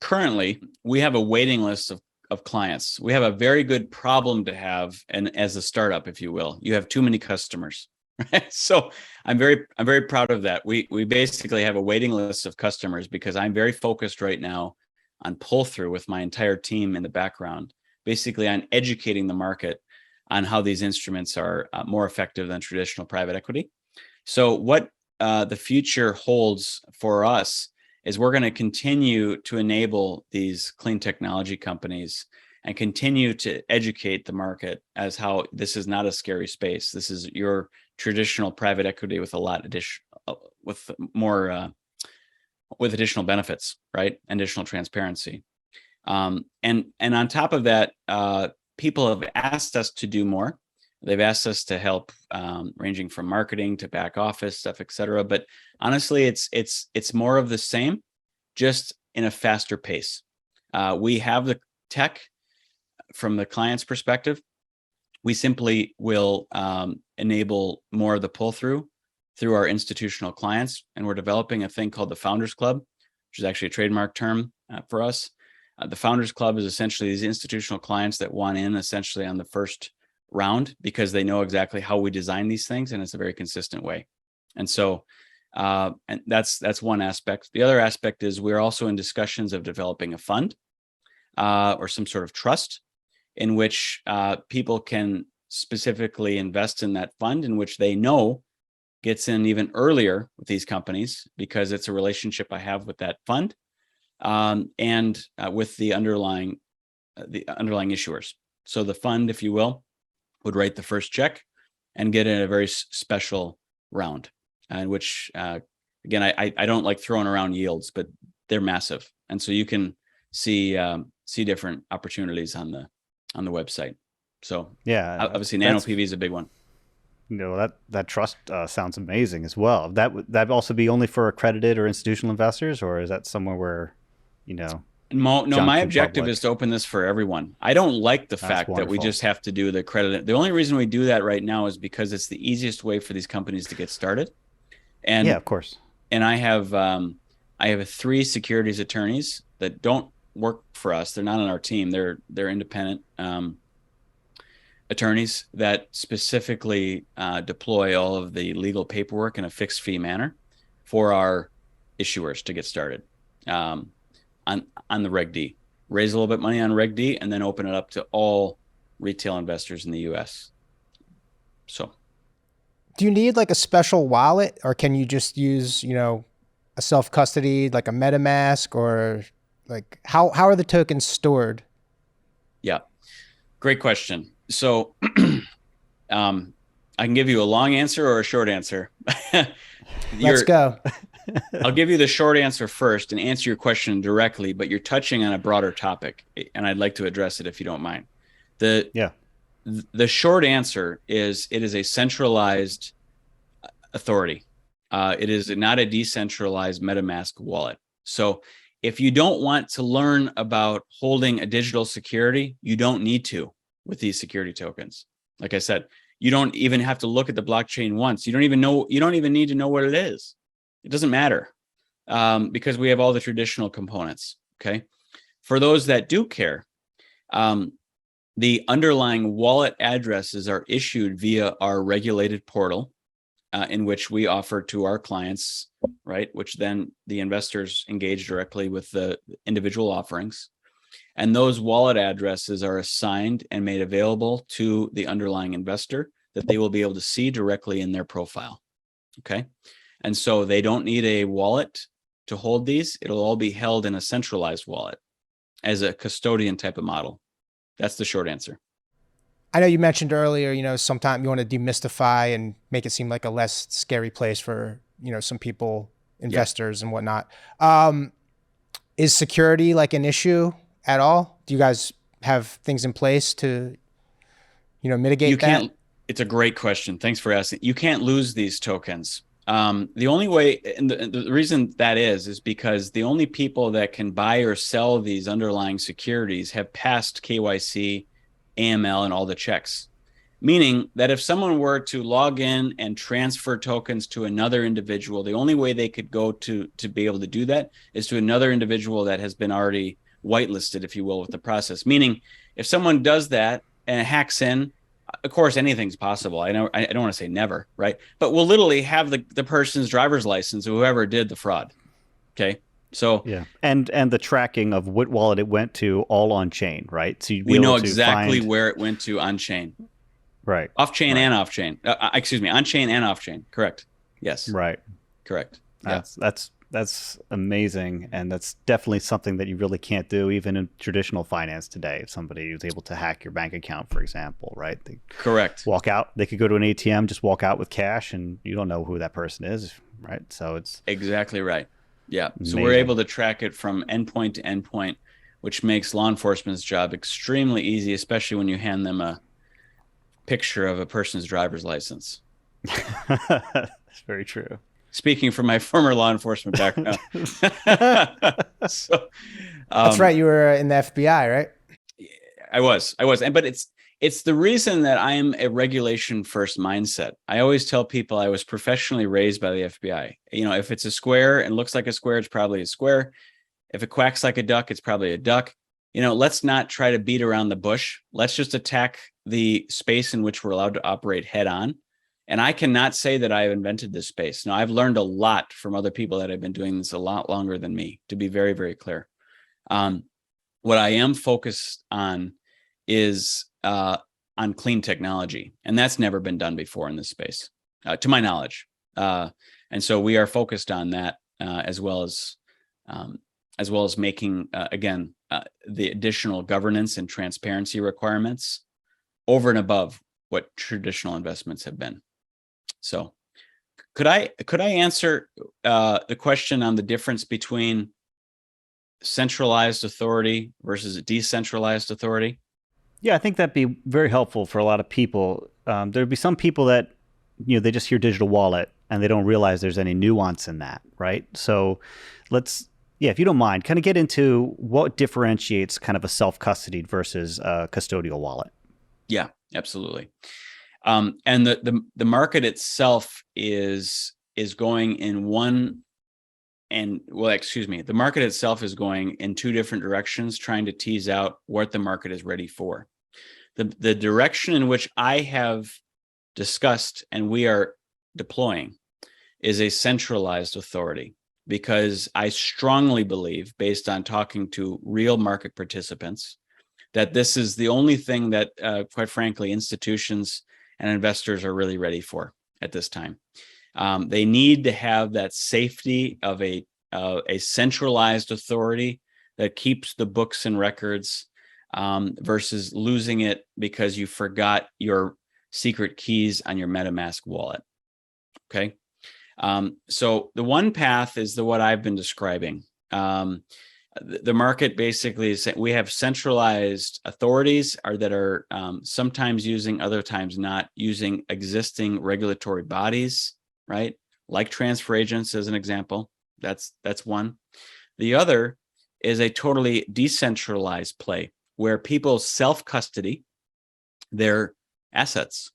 currently, we have a waiting list of clients. We have a very good problem to have, and as a startup, if you will, you have too many customers. Right? So I'm very proud of that. We basically have a waiting list of customers because I'm very focused right now on pull through with my entire team in the background, basically on educating the market on how these instruments are more effective than traditional private equity. So what the future holds for us is we're going to continue to enable these clean technology companies and continue to educate the market as how this is not a scary space. This is your traditional private equity with a lot with more with additional benefits, right? Additional transparency. And on top of that, people have asked us to do more. They've asked us to help, ranging from marketing to back office stuff, et cetera. But honestly, it's more of the same, just in a faster pace. We have the tech from the client's perspective. We simply will enable more of the pull through our institutional clients. And we're developing a thing called the Founders Club, which is actually a trademark term for us. The Founders Club is essentially these institutional clients that want in essentially on the first round because they know exactly how we design these things, and it's a very consistent way. And so, and that's one aspect. The other aspect is we're also in discussions of developing a fund or some sort of trust in which people can specifically invest in that fund, in which they know gets in even earlier with these companies because it's a relationship I have with that fund and with the underlying issuers. So the fund, if you will, would write the first check and get in a very special round, in which again I don't like throwing around yields, but they're massive, and so you can see different opportunities on the website. So yeah, obviously Nano PV is a big one. You know, that trust sounds amazing as well. That also be only for accredited or institutional investors, or is that somewhere where, you know? No, my objective is to open this for everyone. I don't like the fact that we just have to do the accredited. The only reason we do that right now is because it's the easiest way for these companies to get started. And yeah, of course. And I have 3 securities attorneys that don't work for us. They're not on our team. They're independent attorneys that specifically deploy all of the legal paperwork in a fixed fee manner for our issuers to get started on the Reg D. Raise a little bit of money on Reg D and then open it up to all retail investors in the US. So do you need like a special wallet, or can you just use, you know, a self-custody, like a MetaMask, or like how are the tokens stored? Yeah, great question. So I can give you a long answer or a short answer. Let's go. I'll give you the short answer first and answer your question directly, but you're touching on a broader topic, and I'd like to address it if you don't mind. The short answer is it is a centralized authority. It is not a decentralized MetaMask wallet. So if you don't want to learn about holding a digital security, you don't need to with these security tokens. Like I said, you don't even have to look at the blockchain once. You don't even need to know what it is. It doesn't matter because we have all the traditional components. Okay. For those that do care, the underlying wallet addresses are issued via our regulated portal in which we offer to our clients, right? Which then the investors engage directly with the individual offerings. And those wallet addresses are assigned and made available to the underlying investor that they will be able to see directly in their profile. Okay. And so they don't need a wallet to hold these. It'll all be held in a centralized wallet as a custodian type of model. That's the short answer. I know you mentioned earlier, sometimes you want to demystify and make it seem like a less scary place for, some people, investors and whatnot. Is security like an issue at all? Do you guys have things in place to, mitigate that? It's a great question. Thanks for asking. You can't lose these tokens. The only way, and the reason that is because the only people that can buy or sell these underlying securities have passed KYC, AML, and all the checks. Meaning that if someone were to log in and transfer tokens to another individual, the only way they could go to be able to do that is to another individual that has been already whitelisted, if you will, with the process. Meaning, if someone does that and hacks in, of course, anything's possible. I don't want to say never, right? But we'll literally have the person's driver's license of whoever did the fraud. Okay. So yeah, and the tracking of what wallet it went to, all on chain, right? So we know exactly where it went to on chain, right? Off chain and off chain. Excuse me, on chain and off chain. Correct. Yes. Right. Correct. That's amazing, and that's definitely something that you really can't do even in traditional finance today. If somebody is able to hack your bank account, for example, right? Correct. Walk out. They could go to an ATM, just walk out with cash, and you don't know who that person is, right? So it's exactly right. Yeah. Amazing. So we're able to track it from endpoint to endpoint, which makes law enforcement's job extremely easy, especially when you hand them a picture of a person's driver's license. That's very true. Speaking from my former law enforcement background. So, that's right. You were in the FBI, right? I was. But it's the reason that I am a regulation first mindset. I always tell people I was professionally raised by the FBI. If it's a square and looks like a square, it's probably a square. If it quacks like a duck, it's probably a duck. Let's not try to beat around the bush. Let's just attack the space in which we're allowed to operate head on. And I cannot say that I've invented this space. Now, I've learned a lot from other people that have been doing this a lot longer than me, to be very, very clear. What I am focused on is on clean technology. And that's never been done before in this space, to my knowledge. And so we are focused on that as well as making, again, the additional governance and transparency requirements over and above what traditional investments have been. So could I answer the question on the difference between centralized authority versus decentralized authority? Yeah, I think that'd be very helpful for a lot of people. There'd be some people that, they just hear digital wallet and they don't realize there's any nuance in that, right? So if you don't mind, kind of get into what differentiates kind of a self-custodied versus a custodial wallet. Yeah, absolutely. And the market itself is going in the market itself is going in two different directions, trying to tease out what the market is ready for. The direction in which I have discussed and we are deploying is a centralized authority, because I strongly believe, based on talking to real market participants, that this is the only thing that, quite frankly, institutions and investors are really ready for at this time. They need to have that safety of a centralized authority that keeps the books and records, versus losing it because you forgot your secret keys on your MetaMask wallet. Okay. So the one path is what I've been describing. The market basically is, we have centralized authorities that are sometimes using, other times not using, existing regulatory bodies, right? Like transfer agents, as an example. That's one. The other is a totally decentralized play where people self-custody their assets.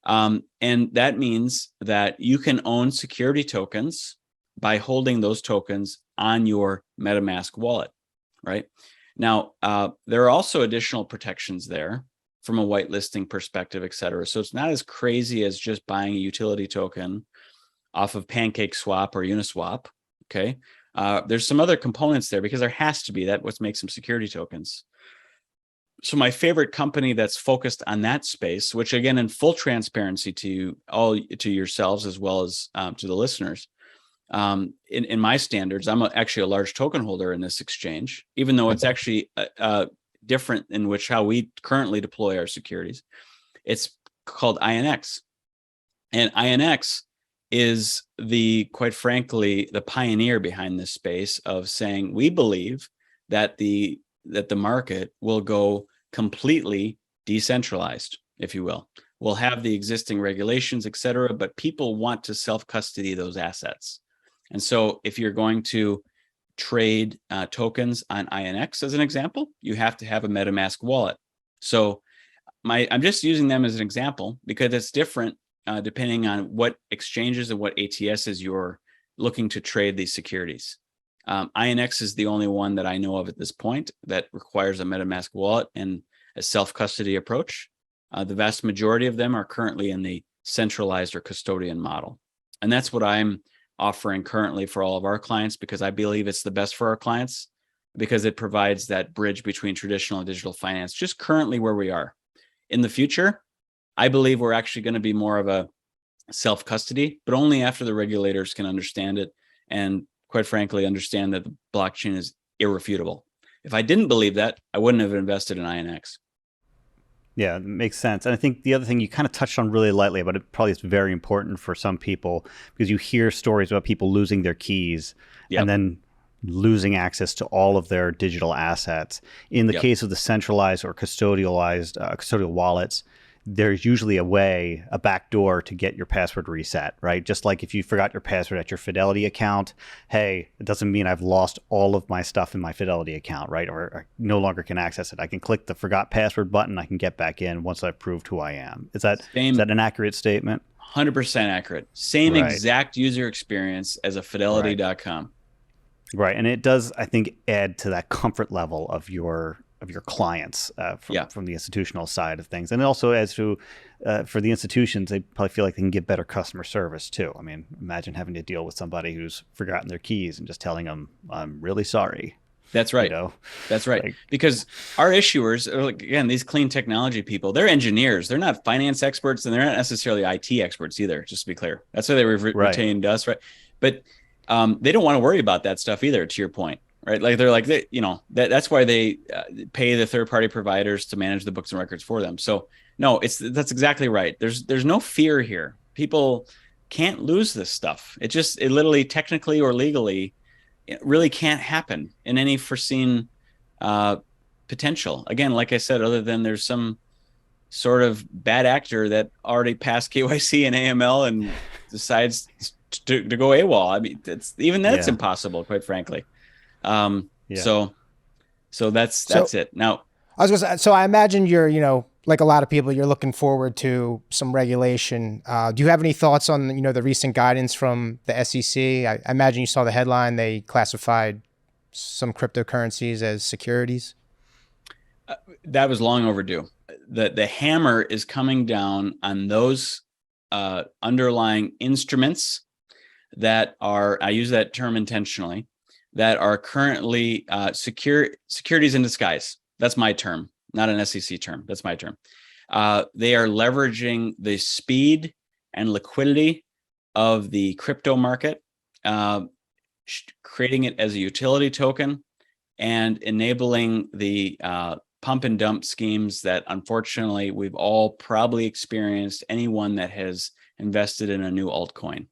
And that means that you can own security tokens by holding those tokens on your MetaMask wallet, right? Now, there are also additional protections there from a whitelisting perspective, et cetera. So it's not as crazy as just buying a utility token off of PancakeSwap or Uniswap, okay? There's some other components there, because there has to be. That's what makes them security tokens. So my favorite company that's focused on that space, which again, in full transparency to yourselves as well as to the listeners, in my standards, I'm actually a large token holder in this exchange, even though it's actually different in which how we currently deploy our securities. It's called INX. And INX is quite frankly, the pioneer behind this space of saying, we believe that the market will go completely decentralized, if you will. We'll have the existing regulations, et cetera, but people want to self-custody those assets. And so if you're going to trade tokens on INX, as an example, you have to have a MetaMask wallet. So I'm just using them as an example because it's different depending on what exchanges and what ATSs you're looking to trade these securities. INX is the only one that I know of at this point that requires a MetaMask wallet and a self-custody approach. The vast majority of them are currently in the centralized or custodian model. And that's what I'm offering currently for all of our clients, because I believe it's the best for our clients, because it provides that bridge between traditional and digital finance, just currently where we are. In the future, I believe we're actually going to be more of a self-custody, but only after the regulators can understand it and, quite frankly, understand that the blockchain is irrefutable. If I didn't believe that, I wouldn't have invested in INX. Yeah, it makes sense. And I think the other thing you kind of touched on really lightly, but it probably is very important for some people, because you hear stories about people losing their keys and then losing access to all of their digital assets. In the case of the centralized or custodial wallets, there's usually a back door to get your password reset, right? Just like if you forgot your password at your Fidelity account, hey, it doesn't mean I've lost all of my stuff in my Fidelity account, right? Or I no longer can access it. I can click the forgot password button. I can get back in once I've proved who I am. Is that an accurate statement? 100% accurate. Same exact user experience as a Fidelity.com. Right. And it does, I think, add to that comfort level of your clients from the institutional side of things. And also as to for the institutions, they probably feel like they can get better customer service too. I mean, imagine having to deal with somebody who's forgotten their keys and just telling them, I'm really sorry. That's right. That's right. Because our issuers are, again, these clean technology people, they're engineers. They're not finance experts, and they're not necessarily IT experts either, just to be clear. That's why they retained us, right? But they don't want to worry about that stuff either, to your point. Right, like they're like that's why they pay the third-party providers to manage the books and records for them. So no, that's exactly right. There's no fear here. People can't lose this stuff. It literally, technically or legally, it really can't happen in any foreseen potential. Again, like I said, other than there's some sort of bad actor that already passed KYC and AML and decides to go AWOL. I mean, that's impossible, quite frankly. So that's it. Now, I was gonna say, so I imagine you're, like a lot of people, you're looking forward to some regulation. Do you have any thoughts on, the recent guidance from the SEC? I imagine you saw the headline. They classified some cryptocurrencies as securities. That was long overdue. The hammer is coming down on those underlying instruments that are, I use that term intentionally, that are currently securities in disguise. That's my term, not an SEC term. That's my term. They are leveraging the speed and liquidity of the crypto market, creating it as a utility token, and enabling the pump and dump schemes that, unfortunately, we've all probably experienced, anyone that has invested in a new altcoin.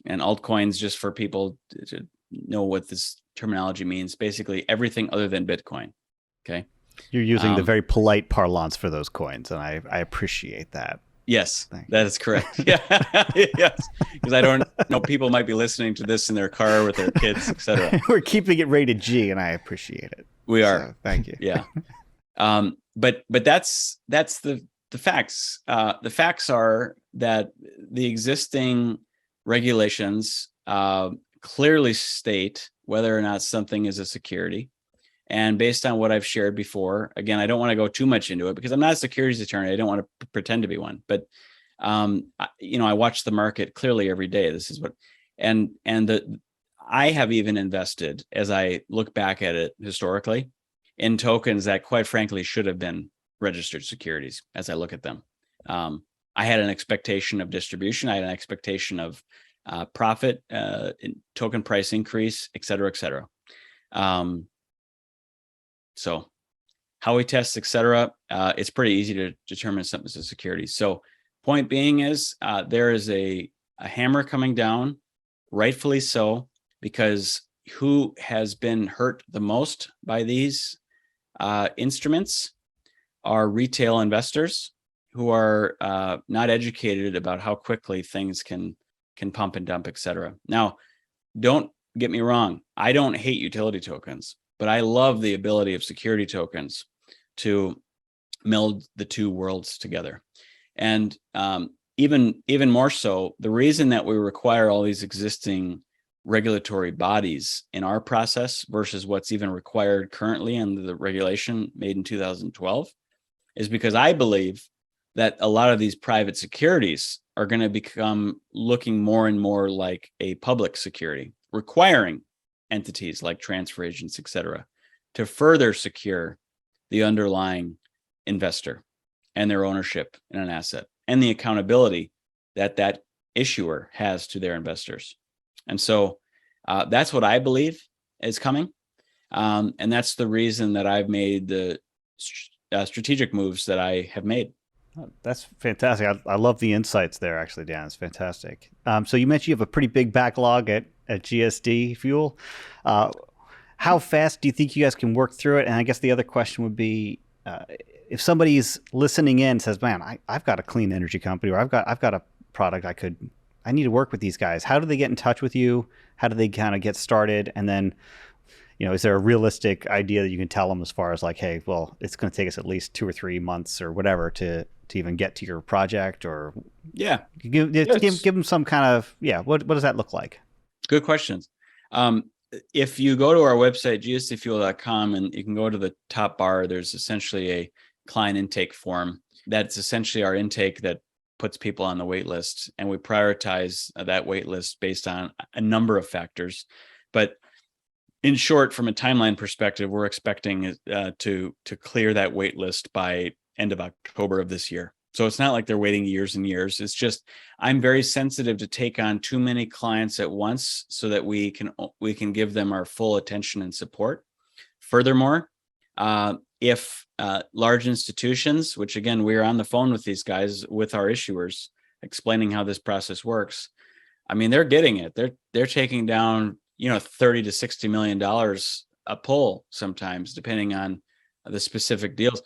And altcoins, just for people to know what this terminology means, basically everything other than Bitcoin. Okay. You're using the very polite parlance for those coins, and I appreciate that. Yes, that is correct. Yeah. Yes. Because I don't know, people might be listening to this in their car with their kids, etc. We're keeping it rated G, and I appreciate it. We are. So, thank you. Yeah. But that's the facts. The facts are that the existing regulations clearly state whether or not something is a security. And based on what I've shared before, again, I don't want to go too much into it because I'm not a securities attorney. I don't want to pretend to be one, but I watch the market clearly every day. This is what, I have even invested, as I look back at it historically, in tokens that, quite frankly, should have been registered securities. As I look at them, I had an expectation of distribution. I had an expectation of profit, token price increase, et cetera, et cetera. So how we test, et cetera, it's pretty easy to determine something's a security. So point being is there is a hammer coming down, rightfully so, because who has been hurt the most by these instruments are retail investors who are not educated about how quickly things can pump and dump, et cetera. Now, don't get me wrong. I don't hate utility tokens, but I love the ability of security tokens to meld the two worlds together. And even more so, the reason that we require all these existing regulatory bodies in our process versus what's even required currently under the regulation made in 2012 is because I believe that a lot of these private securities are going to become looking more and more like a public security, requiring entities like transfer agents, et cetera, to further secure the underlying investor and their ownership in an asset and the accountability that that issuer has to their investors. And so that's what I believe is coming. And that's the reason that I've made the strategic moves that I have made. That's fantastic. I love the insights there, actually, Dan. It's fantastic. So you mentioned you have a pretty big backlog at GSDFuel. How fast do you think you guys can work through it? And I guess the other question would be, if somebody's listening in and says, "Man, I've got a clean energy company, or I've got a product I need to work with these guys." How do they get in touch with you? How do they kind of get started? And then, is there a realistic idea that you can tell them as far as like, hey, well, it's going to take us at least 2 or 3 months or whatever to even get to your project? Or give them some kind of, what does that look like? Good questions. If you go to our website, gsdfuel.com, and you can go to the top bar, there's essentially a client intake form. That's essentially our intake that puts people on the wait list, and we prioritize that wait list based on a number of factors. But in short, from a timeline perspective, we're expecting to clear that wait list by end of October of this year. So it's not like they're waiting years and years. It's just I'm very sensitive to take on too many clients at once so that we can give them our full attention and support. Furthermore, if large institutions, which again, we're on the phone with these guys, with our issuers, explaining how this process works. I mean, they're getting it. They're taking down, $30 to $60 million a pull sometimes, depending on the specific deals.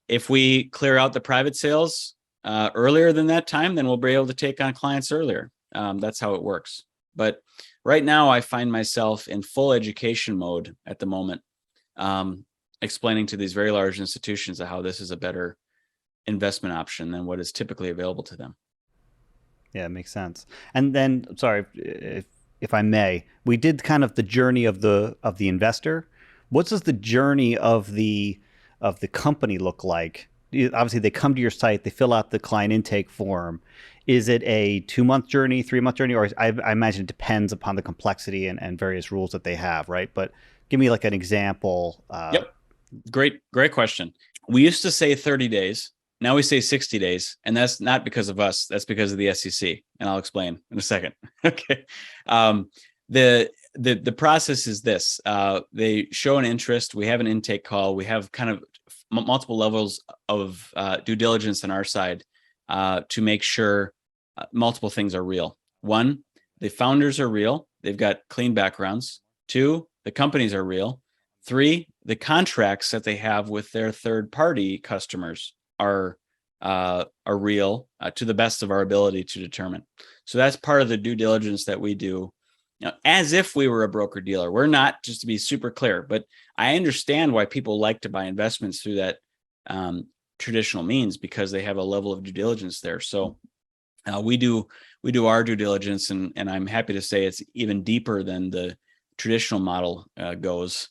If we clear out the private sales earlier than that time, then we'll be able to take on clients earlier. That's how it works. But right now, I find myself in full education mode at the moment, explaining to these very large institutions how this is a better investment option than what is typically available to them. Yeah, it makes sense. And then, sorry, if I may, we did kind of the journey of the investor. What does the journey of the company look like? Obviously, they come to your site, they fill out the client intake form. Is it a 2-month journey, 3-month journey, or I imagine it depends upon the complexity and various rules that they have, right? But give me like an example. Yep. Great question. We used to say 30 days. Now we say 60 days, and that's not because of us. That's because of the SEC, and I'll explain in a second. Okay. The process is this. They show an interest. We have an intake call. We have kind of multiple levels of due diligence on our side to make sure multiple things are real. 1, the founders are real. They've got clean backgrounds. 2, the companies are real. 3, the contracts that they have with their third-party customers are real to the best of our ability to determine. So that's part of the due diligence that we do, as if we were a broker dealer. We're not, just to be super clear, but I understand why people like to buy investments through that traditional means, because they have a level of due diligence there. So we do our due diligence, and I'm happy to say it's even deeper than the traditional model goes.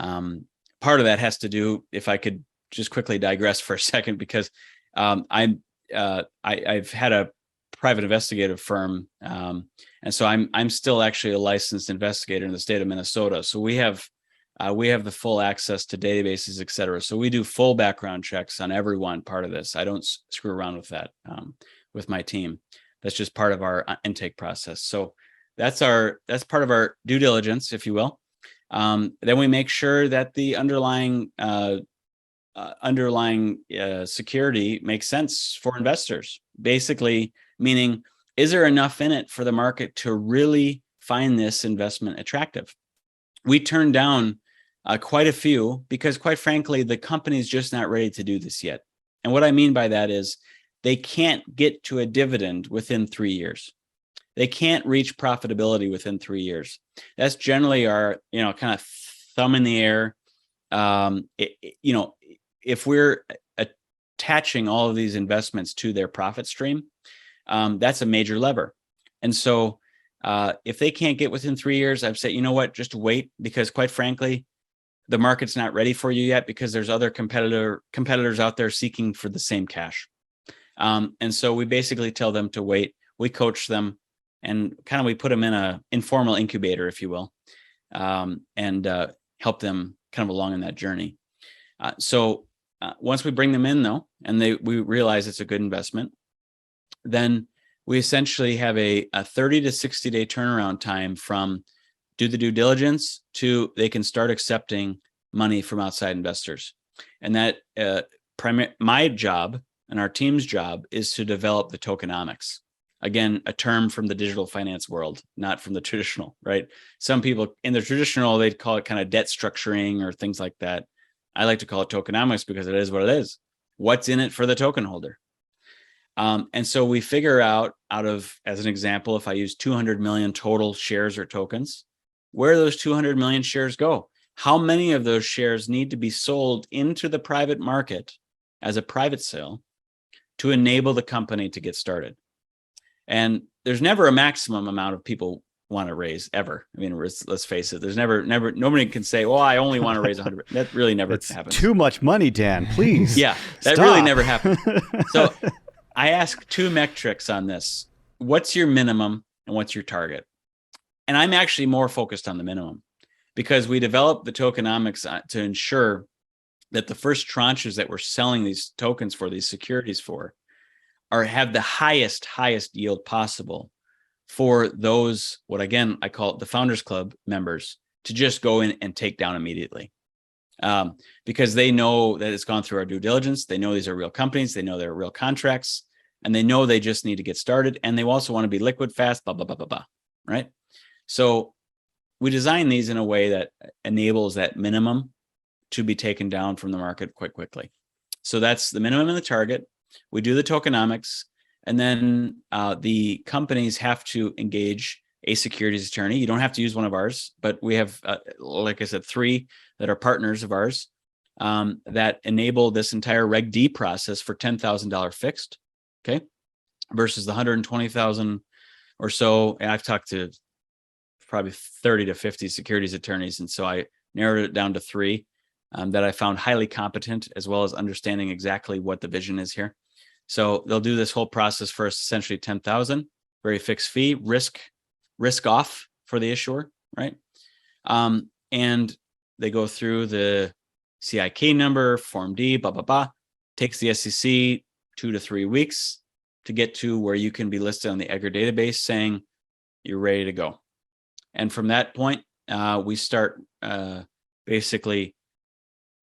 Part of that has to do, if I could just quickly digress for a second, because I've had a private investigative firm, and so I'm still actually a licensed investigator in the state of Minnesota. So we have the full access to databases, et cetera. So we do full background checks on everyone. Part of this, I don't screw around with that with my team. That's just part of our intake process. So that's part of our due diligence, if you will. Then we make sure that the underlying underlying security makes sense for investors. Basically, meaning, is there enough in it for the market to really find this investment attractive? We turned down quite a few because, quite frankly, the company's just not ready to do this yet. And what I mean by that is they can't get to a dividend within 3 years. They can't reach profitability within 3 years. That's generally our, kind of thumb in the air. If we're attaching all of these investments to their profit stream, that's a major lever. And so if they can't get within 3 years, I've said, you know what, just wait, because quite frankly, the market's not ready for you yet, because there's other competitors out there seeking for the same cash. And so we basically tell them to wait. We coach them, and kind of we put them in an informal incubator, if you will, and help them kind of along in that journey. So once we bring them in, though, and we realize it's a good investment, then we essentially have a 30 to 60 day turnaround time from do the due diligence to they can start accepting money from outside investors. And that my job and our team's job is to develop the tokenomics. Again, a term from the digital finance world, not from the traditional, right? Some people in the traditional, they'd call it kind of debt structuring or things like that. I like to call it tokenomics because it is what it is. What's in it for the token holder? And so we figure out of, as an example, if I use 200 million total shares or tokens, where those 200 million shares go. How many of those shares need to be sold into the private market as a private sale to enable the company to get started? And there's never a maximum amount of people want to raise ever. I mean, let's face it. There's never, nobody can say, well, I only want to raise 100. That really never happens. Too much money, Dan, please. Yeah, that Stop. really never happens. So I ask two metrics on this. What's your minimum and what's your target? And I'm actually more focused on the minimum, because we developed the tokenomics to ensure that the first tranches that we're selling these tokens for, these securities for, have the highest yield possible for those, what again, I call it the Founders Club members, to just go in and take down immediately. Because they know that it's gone through our due diligence. They know these are real companies. They know they're real contracts, and they know they just need to get started. And they also want to be liquid fast, blah, blah, blah, blah, blah, right? So we design these in a way that enables that minimum to be taken down from the market quite quickly. So that's the minimum and the target. We do the tokenomics, and then the companies have to engage a securities attorney. You don't have to use one of ours, but we have, like I said, 3 that are partners of ours that enable this entire Reg D process for $10,000 fixed, okay, versus the $120,000 or so. And I've talked to probably 30 to 50 securities attorneys, and so I narrowed it down to 3 that I found highly competent, as well as understanding exactly what the vision is here. So they'll do this whole process for essentially $10,000, very fixed fee, risk off for the issuer, right? And they go through the CIK number, Form D, blah, blah, blah. Takes the SEC 2 to 3 weeks to get to where you can be listed on the EDGAR database saying you're ready to go. And from that point, we start basically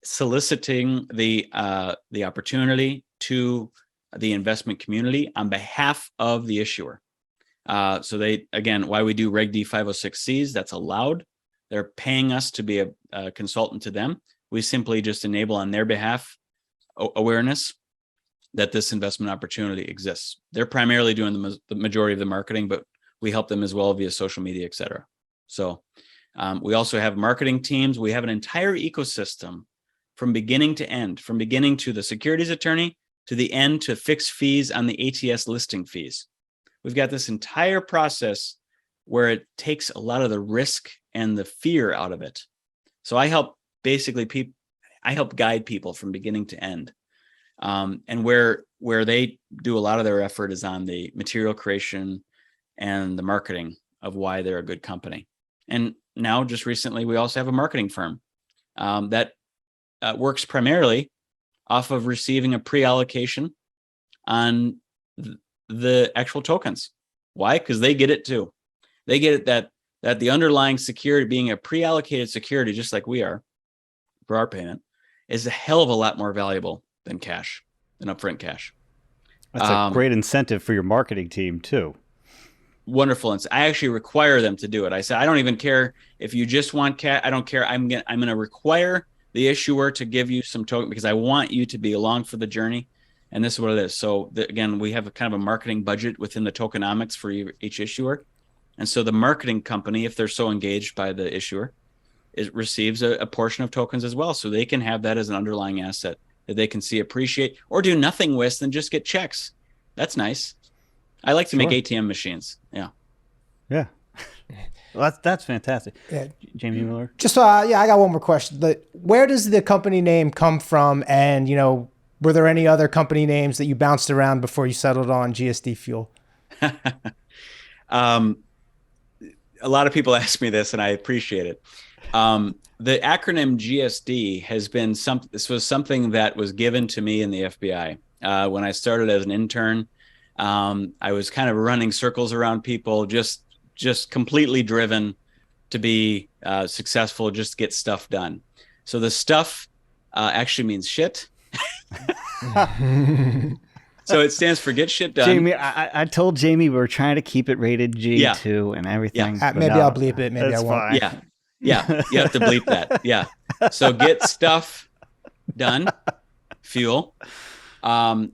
soliciting the opportunity to the investment community on behalf of the issuer. So they, again, why we do Reg D 506Cs, that's allowed. They're paying us to be a consultant to them. We simply just enable on their behalf awareness that this investment opportunity exists. They're primarily doing the majority of the marketing, but we help them as well via social media, et cetera. So we also have marketing teams. We have an entire ecosystem from beginning to end, from beginning to the securities attorney to the end to fixed fees on the ATS listing fees. We've got this entire process where it takes a lot of the risk and the fear out of it. So I help guide people from beginning to end. And where they do a lot of their effort is on the material creation and the marketing of why they're a good company. And now, just recently, we also have a marketing firm that works primarily off of receiving a pre-allocation on the actual tokens. Why? Because they get it too. They get it that the underlying security, being a pre-allocated security, just like we are for our payment, is a hell of a lot more valuable than cash, than upfront cash. That's a great incentive for your marketing team too. Wonderful. And I actually require them to do it. I said, I don't even care if you just want cash. I don't care. I'm going to require the issuer to give you some token because I want you to be along for the journey. And this is what it is. So again, we have a kind of a marketing budget within the tokenomics for each issuer. And so the marketing company, if they're so engaged by the issuer, receives a portion of tokens as well. So they can have that as an underlying asset that they can see appreciate or do nothing with than just get checks. That's nice. I like to make ATM machines. Yeah. Yeah. Well, that's fantastic. Yeah. Jamie Miller. Just I got one more question. Where does the company name come from? And were there any other company names that you bounced around before you settled on GSDFuel? A lot of people ask me this, and I appreciate it. The acronym GSD has been this was something that was given to me in the FBI when I started as an intern. I was kind of running circles around people, just completely driven to be successful, just get stuff done. So the stuff actually means shit. So it stands for get shit done. Jamie, I told Jamie we were trying to keep it rated G too and everything. Yeah. Maybe I'll bleep it. Maybe I won't. Fine. Yeah. You have to bleep that. Yeah. So get stuff done, fuel. And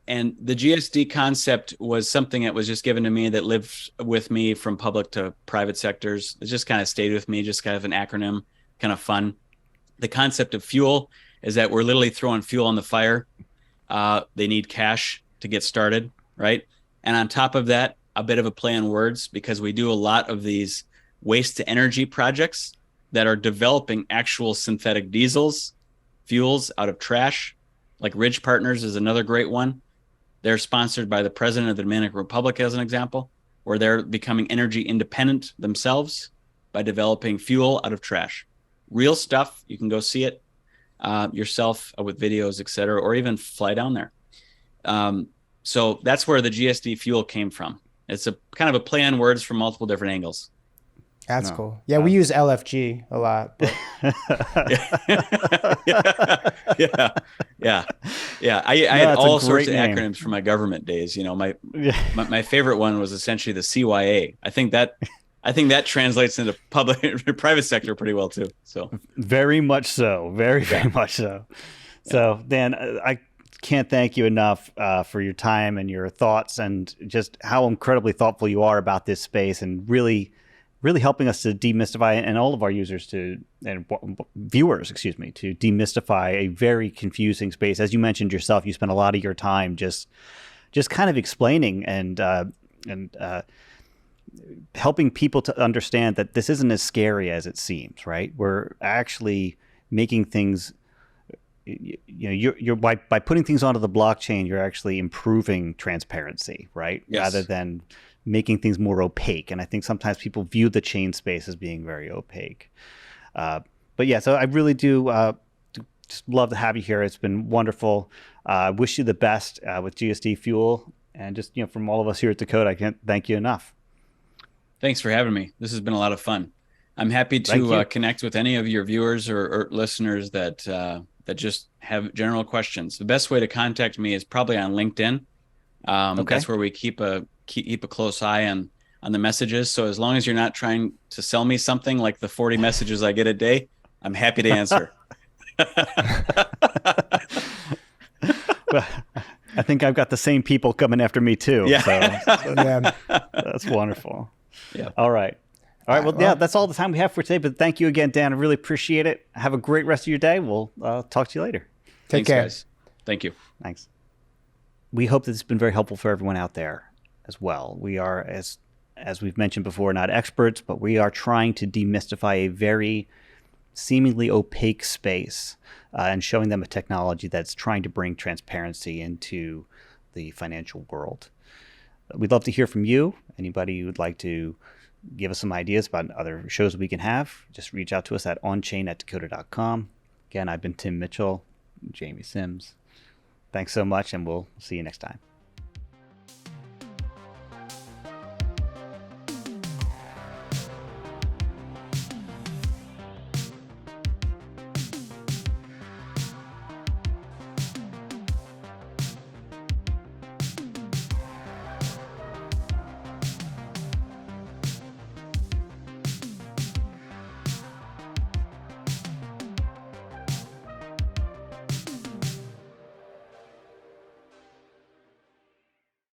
the GSD concept was something that was just given to me that lived with me from public to private sectors. It just kind of stayed with me, just kind of an acronym, kind of fun. The concept of fuel is that we're literally throwing fuel on the fire. They need cash to get started, right? And on top of that, a bit of a play on words because we do a lot of these waste to energy projects that are developing actual synthetic diesels, fuels out of trash. Like Ridge Partners is another great one. They're sponsored by the president of the Dominican Republic as an example, where they're becoming energy independent themselves by developing fuel out of trash. Real stuff. You can go see it yourself with videos, et cetera, or even fly down there. So that's where the GSDFuel came from. It's a kind of a play on words from multiple different angles. That's cool. Yeah, we use LFG a lot. But... yeah. I had all sorts of acronyms for my government days. My favorite one was essentially the CYA. I think that translates into public private sector pretty well too. So very much so, very much so. So Dan, I can't thank you enough for your time and your thoughts and just how incredibly thoughtful you are about this space and really helping us to demystify and all of our users and viewers, to demystify a very confusing space. As you mentioned yourself, you spent a lot of your time just kind of explaining and helping people to understand that this isn't as scary as it seems, right? We're actually making things, you're by putting things onto the blockchain, you're actually improving transparency, right? Yes. Rather than making things more opaque. And I think sometimes people view the chain space as being very opaque. But yeah, so I really do just love to have you here. It's been wonderful. I wish you the best with GSDFuel. And just, from all of us here at Dakota, I can't thank you enough. Thanks for having me. This has been a lot of fun. I'm happy to connect with any of your viewers or listeners that just have general questions. The best way to contact me is probably on LinkedIn. That's where we keep a close eye on the messages. So as long as you're not trying to sell me something like the 40 messages I get a day, I'm happy to answer. Well, I think I've got the same people coming after me too. Yeah. So yeah, that's wonderful. Yeah. All right. Well, yeah, that's all the time we have for today. But thank you again, Dan. I really appreciate it. Have a great rest of your day. We'll talk to you later. Take care, guys. Thank you. Thanks. We hope that it's been very helpful for everyone out there as well. We are, as we've mentioned before, not experts, but we are trying to demystify a very seemingly opaque space and showing them a technology that's trying to bring transparency into the financial world. We'd love to hear from you. Anybody who would like to give us some ideas about other shows we can have, just reach out to us at onchain@dakota.com. Again, I've been Tim Mitchell, Jamie Sims. Thanks so much, and we'll see you next time.